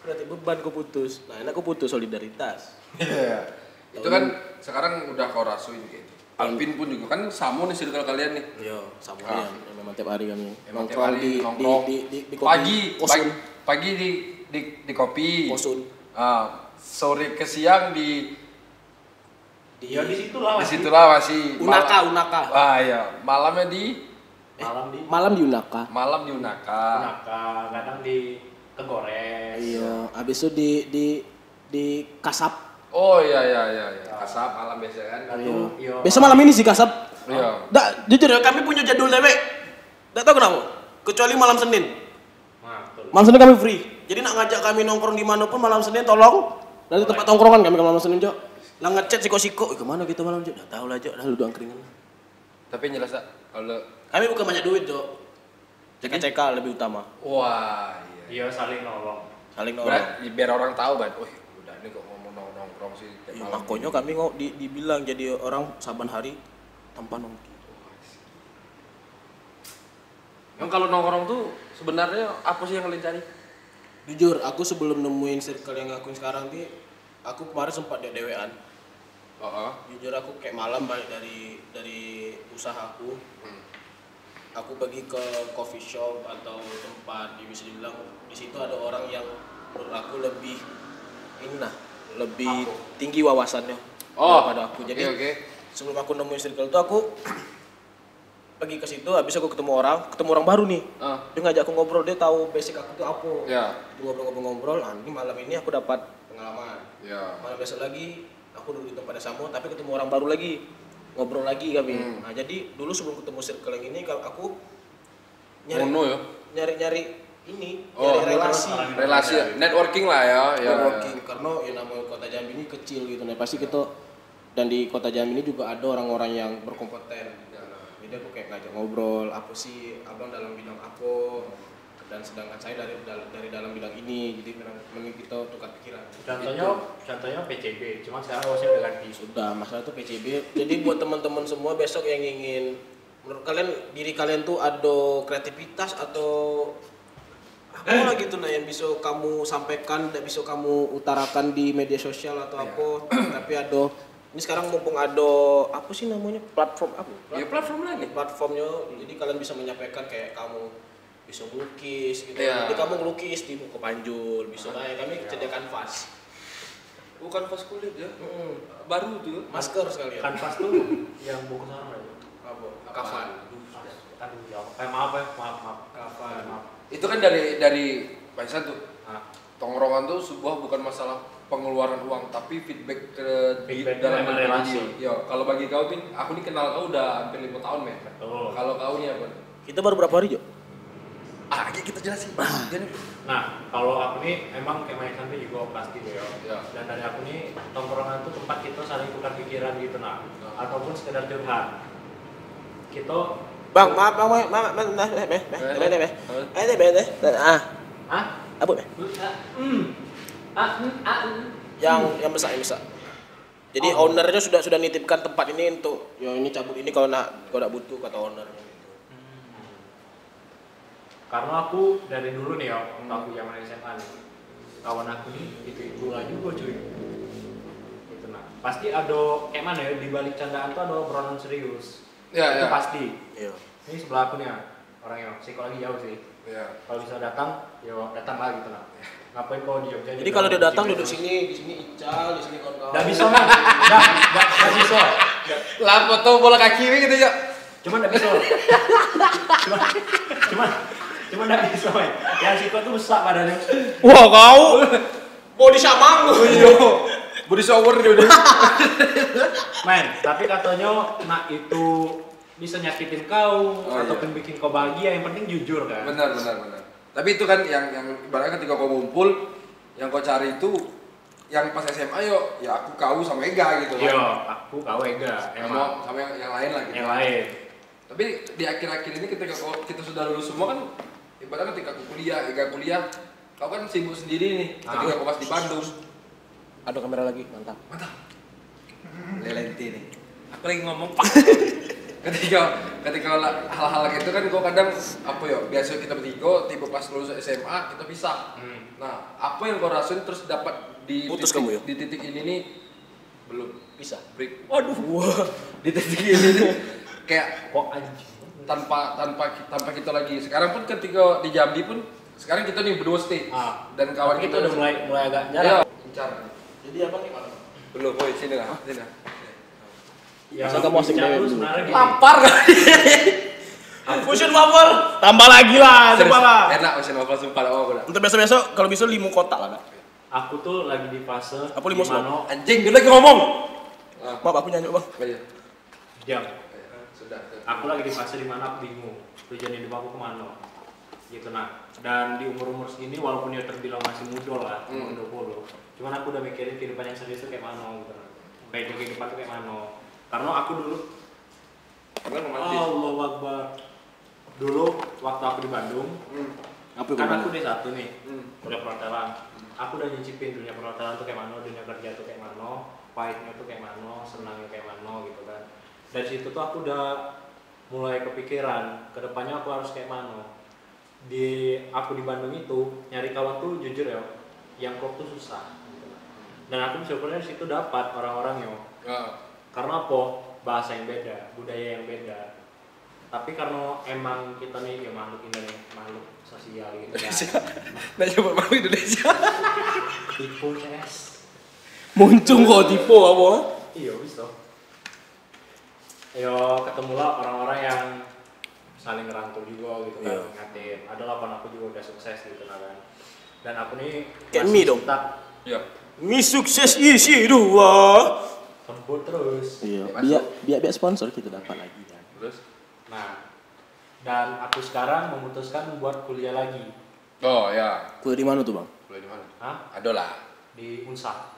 Datik beban kok putus. Nah, enak kok putus solidaritas. Iya. Itu kan sekarang udah kau rasuin gitu. Alvin pun juga kan sama nih circle kalian nih. Iya, sama ya. Memang tiap hari kami Emang tiap nongkrong hari di nongkrong. di kopi. Pagi di kopi. Kosun. Sore ke siang di Ya di situlah. disitulah masih Unaka. Wah iya, malamnya di Malam di Unaka. malam di Unaka. kadang di Kegores. Iya, habis itu di Kasap. Oh iya. Kasap malam biasa kan. Iya. Besok malam ini sih Kasap. Iya. Jujur ya, kami punya jadwal dewe. Enggak tahu kenapa. Kecuali malam Senin. Nah, betul. Malam Senin kami free. Jadi nak ngajak kami nongkrong di mana pun malam Senin tolong. Dari tempat tongkrongan kami kalau malam Senin, Cok. Lah ngechat siko-siko, kemana kita malam, Cok? Enggak tahu lah, Cok. Dah lu doang keringan. Tapi jelas tak kalau Kami bukan banyak duit, Cok. CK lebih utama. wah iya. Iya saling nolong. Saling nolong. Biar orang tahu kan. Wih, udah ini kok ngomong nongkrong sih tiap Ya, malam. makanya kami dibilang jadi orang saban hari tanpa nongki. Yang kalau nongkrong tuh sebenarnya apa sih yang kalian cari? Jujur, aku sebelum nemuin circle yang aku sekarang nih, aku kemarin sempat dewean. Jujur aku kayak malam balik dari usahaku. Aku pergi ke coffee shop atau tempat bisa dibilang di situ ada orang yang menurut aku lebih lebih tinggi wawasannya daripada aku. Jadi sebelum aku nemuin circle itu aku pergi ke situ, habis aku ketemu orang baru nih. Dia ngajak aku ngobrol, dia tahu basic aku tuh apa. Ngobrol-ngobrol, ini malam ini aku dapat pengalaman. Malam besok lagi aku duduk di tempat yang sama, tapi ketemu orang baru lagi, ngobrol lagi kami. Nah jadi dulu sebelum ketemu circle yang ini, kalau aku nyari ini, nyari relasi, networking lah ya. Networking, karena ya namanya kota Jambi ini kecil gitu, nah pasti kita dan di kota Jambi ini juga ada orang-orang yang berkompeten. Jadi aku kayak ngajak ngobrol, apa sih abang dalam bidang apa, dan sedangkan saya dari dalam bidang ini, jadi memang kita tukar pikiran. Contohnya PCB, cuma sekarang bosnya udah ganti. Sudah, masalah itu PCB. Jadi buat teman-teman semua besok yang ingin, menurut kalian diri kalian tuh ada kreativitas atau apa gitu nah yang bisa kamu sampaikan, tidak bisa kamu utarakan di media sosial atau apa, tapi ada. Ini sekarang mumpung ada apa sih namanya platform apa? Ya platform lain nih. Platformnya, jadi kalian bisa menyampaikan kayak kamu bisa melukis gitu. Jadi kamu ngelukis di buku panjul, bisa kayak kami sediakan vas. Bukan vas kulit ya. Baru tuh. Masker sekalian. Kanvas tuh yang buku sarung ya. Apa? Kafan. Aduh, ya. Maaf. Kafan. Itu kan dari Paisan tuh. Tongkrongan tuh sebuah bukan masalah pengeluaran uang, tapi feedback dalam relasi. Ya, kalau bagi kau Pin, aku nih kenal kau udah hampir 5 tahun, men. Betul. Kalau kau nih apa? Kita baru berapa hari, Jo? Kita jelasin. Nah, kalau aku nih emang kayak main sampai juga pasti ya. Ya. Dan dari aku nih tongkrongan tuh tempat kita saling tukar pikiran gitu ataupun sekedar curhat. Kita Bang, maaf. Apa, Yang besar. Jadi ownernya sudah nitipkan tempat ini untuk ini cabut ini kalau nak butuh kata ownernya. Karena aku dari dulu nih ya, waktu aku zaman SMA nih, kawan aku nih itu bola juga cuy. Gitu pasti ada kayak mana ya di balik candaan tuh ada obrolan serius. Itu pasti. Iya. Ini sebelah aku nih ya, orangnya psikologi jauh sih. Iya. Kalau bisa datang, ya datang lah gitu Ngapain kau di Jogja? Jadi kalau dia datang duduk sini, di sini Ical, di sini kawan-kawan. Nggak bisa man, nggak bisa. Lah foto bola kaki gitu ya. Cuma nggak bisa. Cuma nggak bisa man. Yang Siko tuh besar badannya. Wah kau, body samang. Body shower dia udah. Men, tapi katanya nak itu bisa nyakitin kau ataupun bikin kau bahagia, yang penting jujur kan. Benar. Tapi itu kan yang ibaratnya ketika kau ngumpul, yang kau cari itu yang pas SMA ya aku kau sama Ega gitu kan. Iya, aku kau Ega. Emang sama yang lain lah gitu. Yang lain. Tapi di akhir-akhir ini ketika kita sudah lulus semua kan ibaratnya ketika aku kuliah, Ega kuliah, Kau kan sibuk sendiri nih, ketika kau pas di Bandung. Ada kamera lagi, mantap. Mantap. Lelenti nih. Aku lagi ngomong ketika hal-hal gitu kan gue kadang apa ya, biasa kita bertiga tiba pas lulus SMA kita pisah. Nah, apa yang kau rasain terus dapat di Putus titik, kamu ya? di titik ini nih belum Bisa. break. Waduh. Wah. Di titik ini nih kayak Kok anjing. tanpa kita lagi. Sekarang pun ketika di Jambi pun sekarang kita nih berdua stay. Dan kawan Kita udah mulai agak ya, jarang. bicara. Jadi apa nih, Pak? Belum, boy, sini lah, sini lah. Ya, Masa kamu asik bicara dewek tuh dulu? sebenarnya gini. Lapar kali. Fusion waffle. Tambah lagi lah, coba lah. Enak mesin waffle sumpah lah, aku dah. Untuk besok-besok kalau bisa 5 kotak lah, Kak. Aku tuh lagi di fase Apa limau dimana Anjing, dia lagi ngomong. Maaf, aku nyanyi, Bang. Baik. diam. Sudah. Aku lagi di fase dimana aku bingung tujuan hidup aku kemana. Gitu nah. Dan di umur segini walaupun ya terbilang masih muda lah, umur 20. Cuman aku udah mikirin kehidupan yang serius tuh kayak mana gitu. Kayak kehidupan tuh kayak mana. Karena aku dulu Kan romantis. Allahu Akbar. Dulu waktu aku di Bandung, Apa kan gimana? aku D1 nih, udah perhotelan. Aku udah nyicipin dunia perhotelan tuh kayak mana, dunia kerja tuh kayak mana, pahitnya tuh kayak mana, senangnya kayak mana gitu kan. Dari situ tuh aku udah mulai kepikiran, kedepannya aku harus kayak mana. Aku di Bandung itu nyari kawan tuh jujur ya, yang klop tuh susah. Gitu. Dan aku sebenarnya di situ dapat orang-orang yo. Karena apa? Bahasa yang beda, budaya yang beda. Tapi karena emang kita nih ya makhluk Indonesia, makhluk sosial gitu kan. Nah, coba mau Indonesia. Tipu CS. Muncung kok tipe apa? Iya bisa. Yo ketemulah orang-orang yang saling ngerangkul juga gitu kan, Iya. ngatin. Adalah kawan aku juga udah sukses gitu kan. Dan aku nih Kayak masih mie dong. tetap Iya. Mi sukses isi 2. tempur terus. Iya, Masuk. biar sponsor kita dapat lagi kan. Terus? Nah, dan aku sekarang memutuskan buat kuliah lagi. Oh ya. Kuliah di mana tuh, Bang? Boleh di mana? Hah? Ada lah. Di Unsa.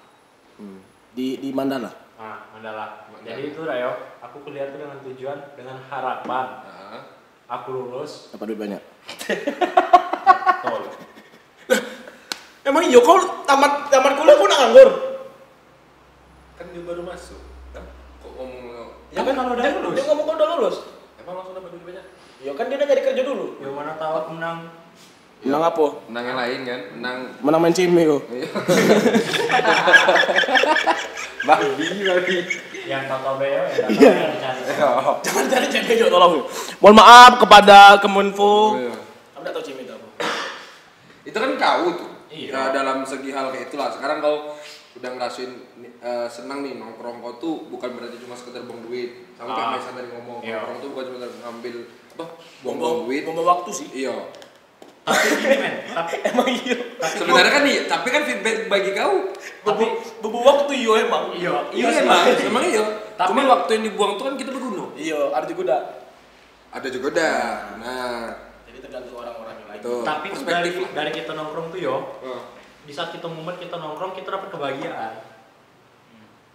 Di Mandala. Nah, Mandala. Mandala. Jadi itu dah yo, aku kuliah tuh dengan tujuan, dengan harapan Nah. aku lulus. Dapat duit banyak. Tol. Emang iya kau tamat kuliah kau nak nganggur? Kan dia baru masuk. Kan? Kok ngomong? Ya kan kalau udah lulus. Dia ngomong kau udah lulus. Emang langsung dapat duit banyak? Ya kan dia udah nyari kerja dulu. Ya mana tahu aku menang. Menang apa? Menang yang lain kan? Menang. Menang main cime kau. Babi. Yang tahu beo ya Iya. cari. Jangan cari cime juga tolong. Mohon maaf kepada Kemenfo. Iya. Kamu enggak tahu cime itu apa? Itu kan kau tuh. Iya. Ya, dalam segi hal kayak itulah. Sekarang kau udah ngerasain senang nih nongkrong kau tuh bukan berarti cuma sekedar buang duit. Sama kayak Mesa tadi ngomong, Iya. nongkrong tuh bukan cuma ngambil apa? Buang-buang duit. Buang waktu sih. Iya. Tapi gini men, tapi Emang iya. Sebenarnya kan iya, tapi kan feedback bagi kau. Bubu waktu iya emang. iya Emang iya. Tapi- Cuma waktu yang dibuang tuh kan kita berguna. Iya, arti kuda. Ada juga dah. Nah, Jadi tergantung orang-orang yang lain. Tuh. tapi tuh Perspektif lah. dari kita nongkrong tuh yo, oh. di saat kita momen kita nongkrong kita dapat kebahagiaan.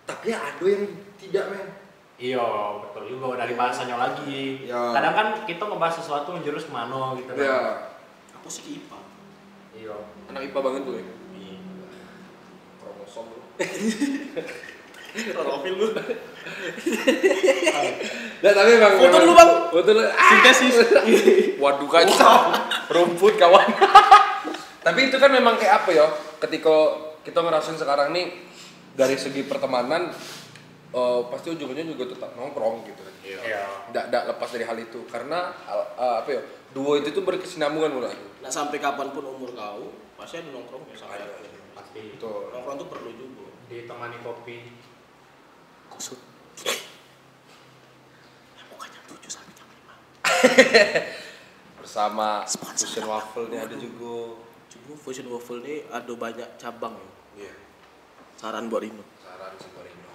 Tapi ada yang tidak men. Iya, betul juga dari bahasanya lagi. Iya. Kadang kan kita ngebahas sesuatu menjurus kemana gitu kan. Ya, Aku sih IPA. Iya. anak IPA banget tuh ya. Iya. Kromosom lu. Profil lu. Nah, tapi bang. Foto dulu, Bang. Foto dulu. Sintesis. Waduh kan. Rumput kawan. Tapi itu kan memang kayak apa ya? Ketika kita ngerasain sekarang nih dari segi pertemanan, pasti ujungnya juga tetap nongkrong gitu. Iya. Nggak lepas dari hal itu karena apa ya? Duo itu tuh berkesinambungan menurut aku. Nah, sampai kapanpun umur kau, pasti ada nongkrong ya sama. Pasti. Betul. Nongkrong tuh perlu juga. Ditemani kopi. Kusut. Pokoknya 7 sampai jam 5. Bersama Sponsor. Fusion Waffle nih ada juga. Cuma Fusion Waffle ini ada banyak cabang ya. Iya. Saran buat Rino. Saran sih buat Rino.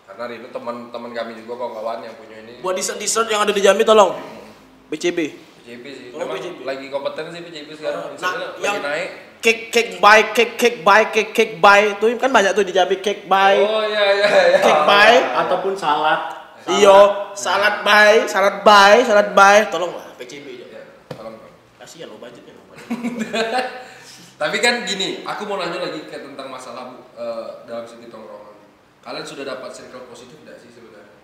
Karena Rino teman-teman kami juga kawan-kawan yang punya ini. Buat dessert yang ada di Jambi tolong. BCB. PJB sih. Oh, Memang PJB. lagi kompeten sih PJB sekarang. Misalnya yang- lagi naik. Cake buy itu kan banyak tuh di Jambi cake buy. Oh iya. Cake buy. Ataupun salad. Iyo, salad buy. Tolong lah PCB aja. Iya, tolong. Kasihan lo budgetnya. Tapi kan gini, aku mau nanya lagi kayak tentang masalah dalam segi tongkrongan. Kalian sudah dapat circle positif nggak sih sebenarnya?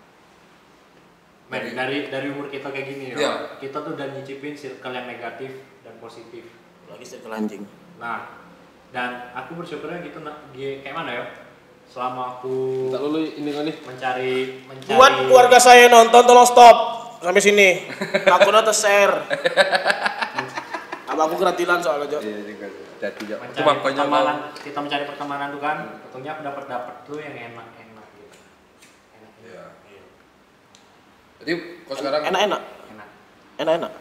Men, dari umur kita kayak gini Iya. kita tuh udah nyicipin circle yang negatif dan positif. Lagi circle anjing. Nah, dan aku bersyukurnya gitu kayak mana ya? Selama aku Tak lulu ini kali. mencari Buat keluarga saya nonton tolong stop sampai sini. Aku nanti share. Abang aku keratilan soalnya Jo. Iya juga. Jadi ya. mencari pertemanan, kita mencari pertemanan tuh kan, tentunya aku dapat tuh yang enak gitu. Enak. Iya. Jadi kok sekarang Enak-enak. Enak. Enak-enak.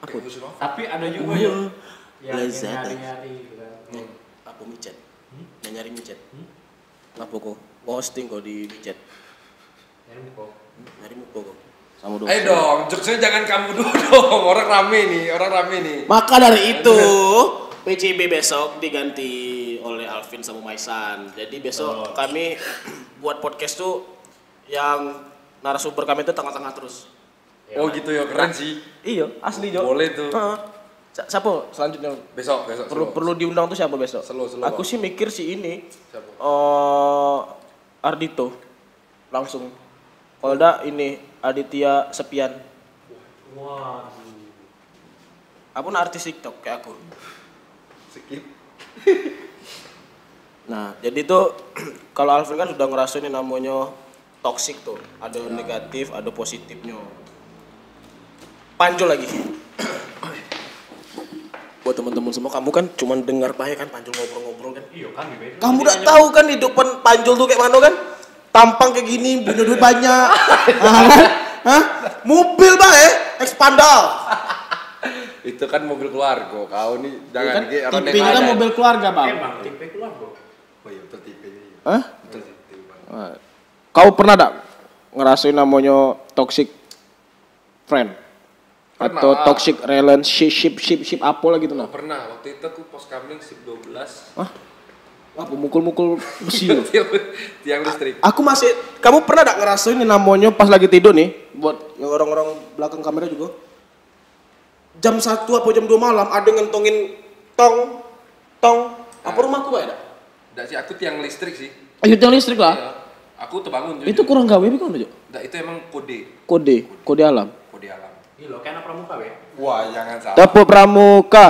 aku musuh apa? Tapi ada juga yang Lezat. nyari-nyari gitu kan. Apa micet? Nyari micet. Apa kok? Posting kok di micet. Nyari muka. Nyari muka kok. Sama dong. Ayo dong, jokesnya jangan kamu dulu dong. Orang rame nih. Maka dari itu PCB besok diganti oleh Alvin sama Maisan. Jadi besok kami buat podcast tuh yang narasumber kami itu tengah-tengah terus. Oh gitu ya, keren sih. Iya, asli Jo. Boleh tuh. Siapa selanjutnya? Besok. Perlu diundang tuh siapa besok? Slow, Aku Bang. sih mikir si ini. Siapa? Ardito. Langsung. Kalau enggak ini Aditya Sepian. Waduh. Aku artis TikTok kayak aku. Skip. Nah, jadi tuh kalau Alvin kan sudah ngerasain yang namanya toxic tuh. Ada negatif, ada positifnya. Panjul lagi. Buat teman-teman semua, kamu kan cuma dengar baik kan Panjul ngobrol-ngobrol kan. Iya kan gitu. Kamu udah tahu kan hidup Panjul tuh kayak mana kan? Tampang kayak gini, punya duit banyak. Hah? Mobil bang Expandal. Itu kan mobil keluarga. Kau nih jangan Kan kayak orang tipenya kan mobil keluarga bang. Emang tipe keluarga. Oh iya, betul tipenya. Hah? Betul tipe. Kau pernah tak ngerasain namanya toxic friend? Pernah. Atau toxic relationship apa lah gitu nah? Pernah, waktu itu aku pos kamling SIP 12. Hah? Apa mukul-mukul besi loh? Tiang listrik. Aku masih, kamu pernah tak ngerasain ini namanya pas lagi tidur nih? Buat yang orang-orang belakang kamera juga. Jam 1 apa jam 2 malam ada ngentongin tong. Apa rumahku Pak ya? Enggak sih, aku tiang listrik sih. Ayo tiang listrik lah. Iya. Aku terbangun. Itu kurang gawe apa kan? Enggak, itu emang kode Kode alam. alam. Iya loh, kayak anak pramuka ya. Wah, jangan salah. Tepuk pramuka.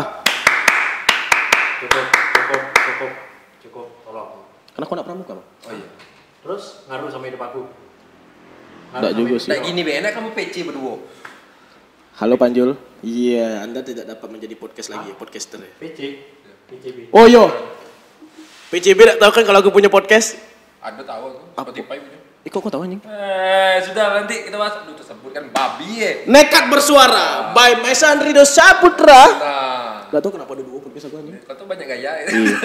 Cukup, tolong. Karena aku nak pramuka, Bang. Oh iya. Terus ngaruh sama hidup aku. Nggak juga sih. Kayak gini be, enak kamu PC berdua. Halo Panjul. Iya, Anda tidak dapat menjadi podcast lagi, podcaster ya. PCB. Oh yo. PCB tak tahu kan kalau aku punya podcast? Ada tahu aku, Apa? Spotify punya. Kok tahu anjing? Sudah nanti kita bahas. Aduh, tersebut kan babi ya. Nekat bersuara by Maisan Rido Saputra. Nah, Gak tahu kenapa ada dua podcast aku anjing. kau tuh banyak gaya ya. Iya.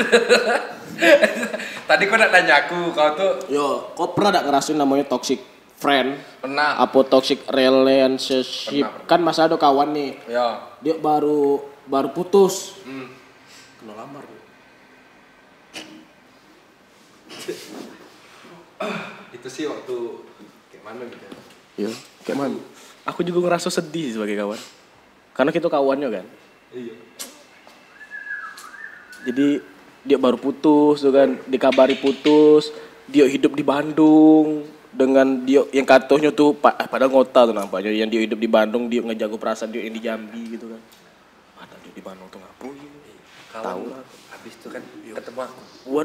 Tadi kau nak tanya aku, kau tuh Yo, kau pernah tak ngerasain namanya toxic friend? pernah. Apa toxic relationship? Pernah. Kan masa ada kawan nih, Ya. dia baru putus. Kena lamar. Itu sih waktu kayak mana gitu. Iya, kayak mana? Aku juga ngerasa sedih sebagai kawan. Karena kita kawannya kan. Iya. Jadi dia baru putus tuh kan, dikabari putus, dia hidup di Bandung dengan dia yang katanya tuh padahal ngota tuh nampaknya yang dia hidup di Bandung, dia ngejago perasaan dia yang di Jambi gitu kan. Padahal dia di Bandung tuh ngapain? Tahu lah. Habis itu kan ketemu aku.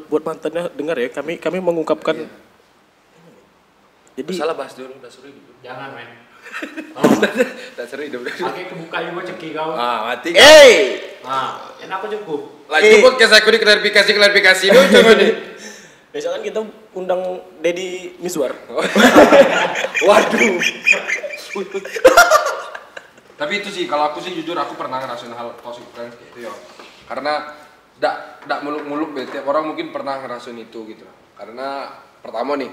Buat mantannya dengar ya, kami mengungkapkan. Iya. Jadi Salah bahas dulu, udah seru hidup. Jangan, men. Udah seru hidup. Pakai kebuka juga ceki kau. Mati. Nah, enak aku cukup. Lagi podcast aku di klarifikasi dulu coba nih. besok kan kita undang Deddy Miswar. Waduh. Tapi itu sih, kalau aku sih jujur aku pernah ngerasain hal toxic friends gitu ya. Karena ndak muluk-muluk bete orang mungkin pernah ngerasain itu gitu. Karena pertama nih,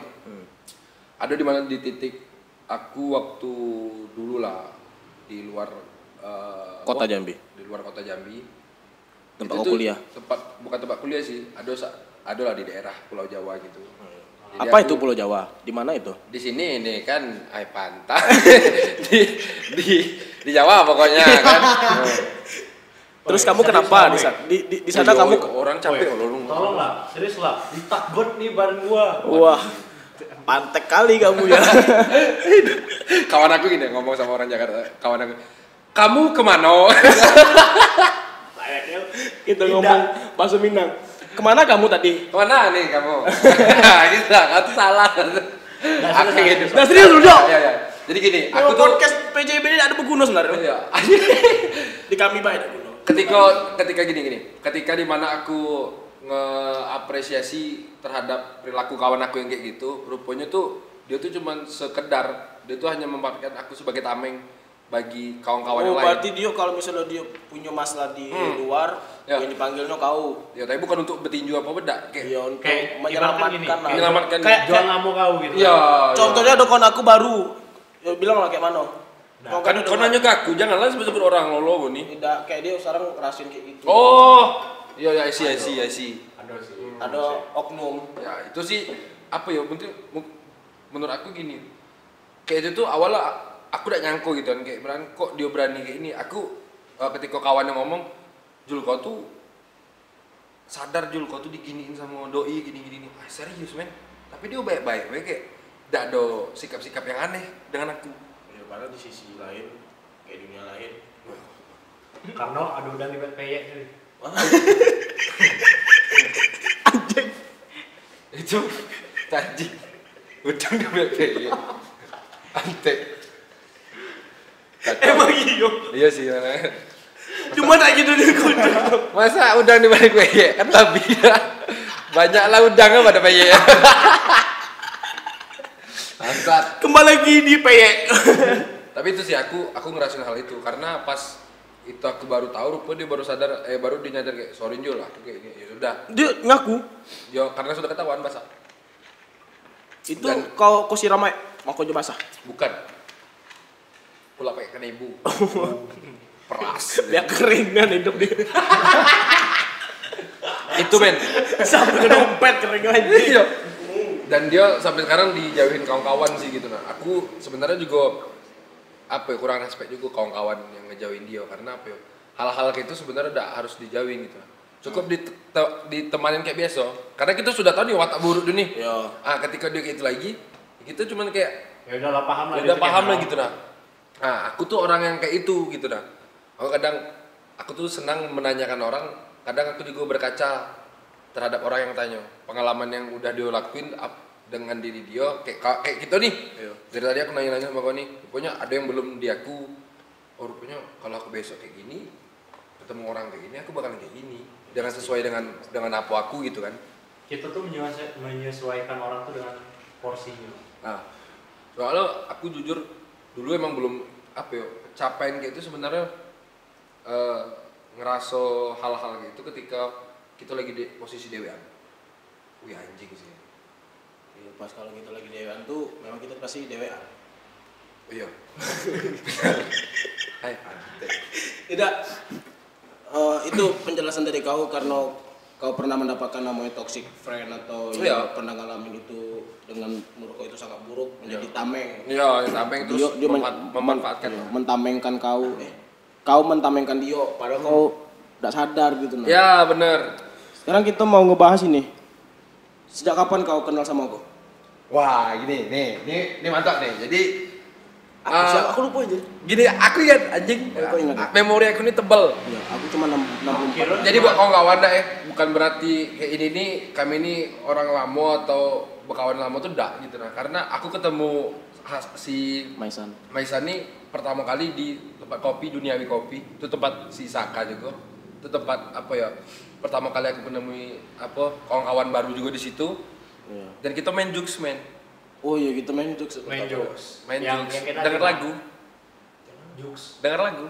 ada di mana di titik aku waktu dulu lah di luar Kota Jambi. Di luar kota Jambi. Tempat Itu kau tuh kuliah? Bukan tempat kuliah sih, ada lah di daerah Pulau Jawa gitu. Jadi Apa aku- itu Pulau Jawa? Di mana itu? Di sini ini kan pantai di Jawa pokoknya kan. Terus Oh, kamu serius kenapa lah, di weh. sana? Di sana kamu orang capek Woi, loh lu. Tolong lah, serius lah. Ditakbut nih badan gua. wah, pantek kali kamu ya. Kawan aku gini ngomong sama orang Jakarta, kawan aku, kamu kemana? Kita ngomong bahasa Minang. Kemana kamu tadi? Kemana nih kamu? Gitu, aku salah. Aku gitu. Nah, serius lu, Dok? Iya. Jadi gini, Aku aku tuh podcast PJB ini ada berguna sebenarnya. Iya. Di kami baik ada guna. ketika gini, ketika dimana aku ngeapresiasi terhadap perilaku kawan aku yang kayak gitu, rupanya tuh dia tuh cuman sekedar, dia tuh hanya memanfaatkan aku sebagai tameng bagi kawan-kawan yang lain. Berarti dia kalau misalnya dia punya masalah di luar, Ya. yang dipanggilnya kau. Ya, tapi bukan untuk bertinju apa beda, kayak Iya, untuk Kayak menyelamatkan gini, lah. menyelamatkan. Jual ngamuk kau gitu. Iya. Contohnya ada kawan aku baru. Ya bilang lah kayak mana? Nah, Kan kau nanya ke aku, janganlah sebut-sebut orang lolo nih. Tidak, kayak dia sekarang ngerasain kayak gitu. Oh, iya, I see. Ada sih. Ada oknum. Ya itu sih apa ya, menurut aku gini, kayak itu tuh awalnya aku udah nyangko gitu kan, kayak kok dia berani kayak ini. Aku ketika kawan yang ngomong, Jul kau tuh sadar Jul, kau tuh diginiin sama doi gini-gini nih. Ah, serius men, tapi dia baik-baik kayak gak ada sikap-sikap yang aneh dengan aku. Ya, padahal di sisi lain, kayak dunia lain. Karena ada udang di peyek nih. Itu tadi udang di BP ya. Antek. Emang iya. Iya sih. Mana. Cuma tak gitu dia kudu. Masa udang di balik peyek kan lebih ya. Banyaklah udangnya pada peyek. Bangsat. Kembali lagi di peyek. Tapi itu sih aku ngerasain hal itu karena pas itu aku baru tahu rupanya dia baru sadar baru dia nyadar kayak sorry Jul lah kayak ya sudah. Dia ngaku. Ya karena sudah ketahuan basah. Itu Dan- kau siram aja, mau kau basah. Bukan. Pula pakai kena ibu. Peras. Biar kering kan hidup dia. Itu men. Sampai ke dompet kering aja. Iya. Dan dia sampai sekarang dijauhin kawan-kawan sih gitu. Nah, aku sebenarnya juga apa ya, kurang respect juga kawan-kawan yang ngejauhin dia karena apa ya, hal-hal kayak itu sebenarnya udah harus dijauhin gitu. Cukup ditemanin kayak biasa. Karena kita sudah tahu nih watak buruk dia nih. Iya. Ketika dia kayak itu lagi, kita cuman kayak Ya udahlah paham lah. udah dia tuh paham kayak lah apa. gitu nah. Aku tuh orang yang kayak itu gitu nah. Aku tuh senang menanyakan orang, kadang aku juga berkaca terhadap orang yang tanya pengalaman yang udah dia lakuin dengan diri dia kayak gitu nih. Iya. Dari tadi aku nanya-nanya sama kau nih, rupanya ada yang belum di aku. Oh rupanya kalau aku besok kayak gini, ketemu orang kayak gini, aku bakalan kayak gini. Dengan sesuai dengan apa aku gitu kan. Kita tuh menyesuaikan orang tuh dengan porsinya. Nah, soalnya aku jujur dulu emang belum apa ya, capaian kayak itu sebenarnya ngerasa hal-hal gitu ketika kita lagi di posisi dewean. Wih anjing sih. Iya, pas kalau kita lagi dewan tuh memang kita pasti dewean. Oh, iya. Hai, antek. Tidak. Itu penjelasan dari kau karena kau pernah mendapatkan namanya toxic friend atau Iya. yang pernah ngalamin itu dengan menurut kau itu sangat buruk menjadi Iya. tameng. Iya, yang tameng terus memanfaatkan. Mentamengkan kau. Kau mentamengkan dia padahal kau tidak sadar gitu nah. Ya, bener. Sekarang kita mau ngebahas ini. Sejak kapan kau kenal sama aku? Wah, gini, nih mantap nih. Jadi Aku lupa aja. gini, aku ingat anjing. Kau ingat? Memori aku ini tebal. Ya, aku cuma 64. Jadi buat kawan-kawan dah bukan berarti kayak ini nih kami ini orang lama atau berkawan lama tuh enggak gitu nah. Karena aku ketemu si Maisan. Maisa nih pertama kali di tempat kopi Duniawi Kopi. Itu tempat si Saka juga. Itu tempat apa ya? Pertama kali aku menemui apa kawan-kawan baru juga di situ. Iya. Dan kita main jokes men. Oh iya kita main jokes. Main jokes. Main Yang jokes. kita Dengar juga. lagu. Jokes. Dengar lagu.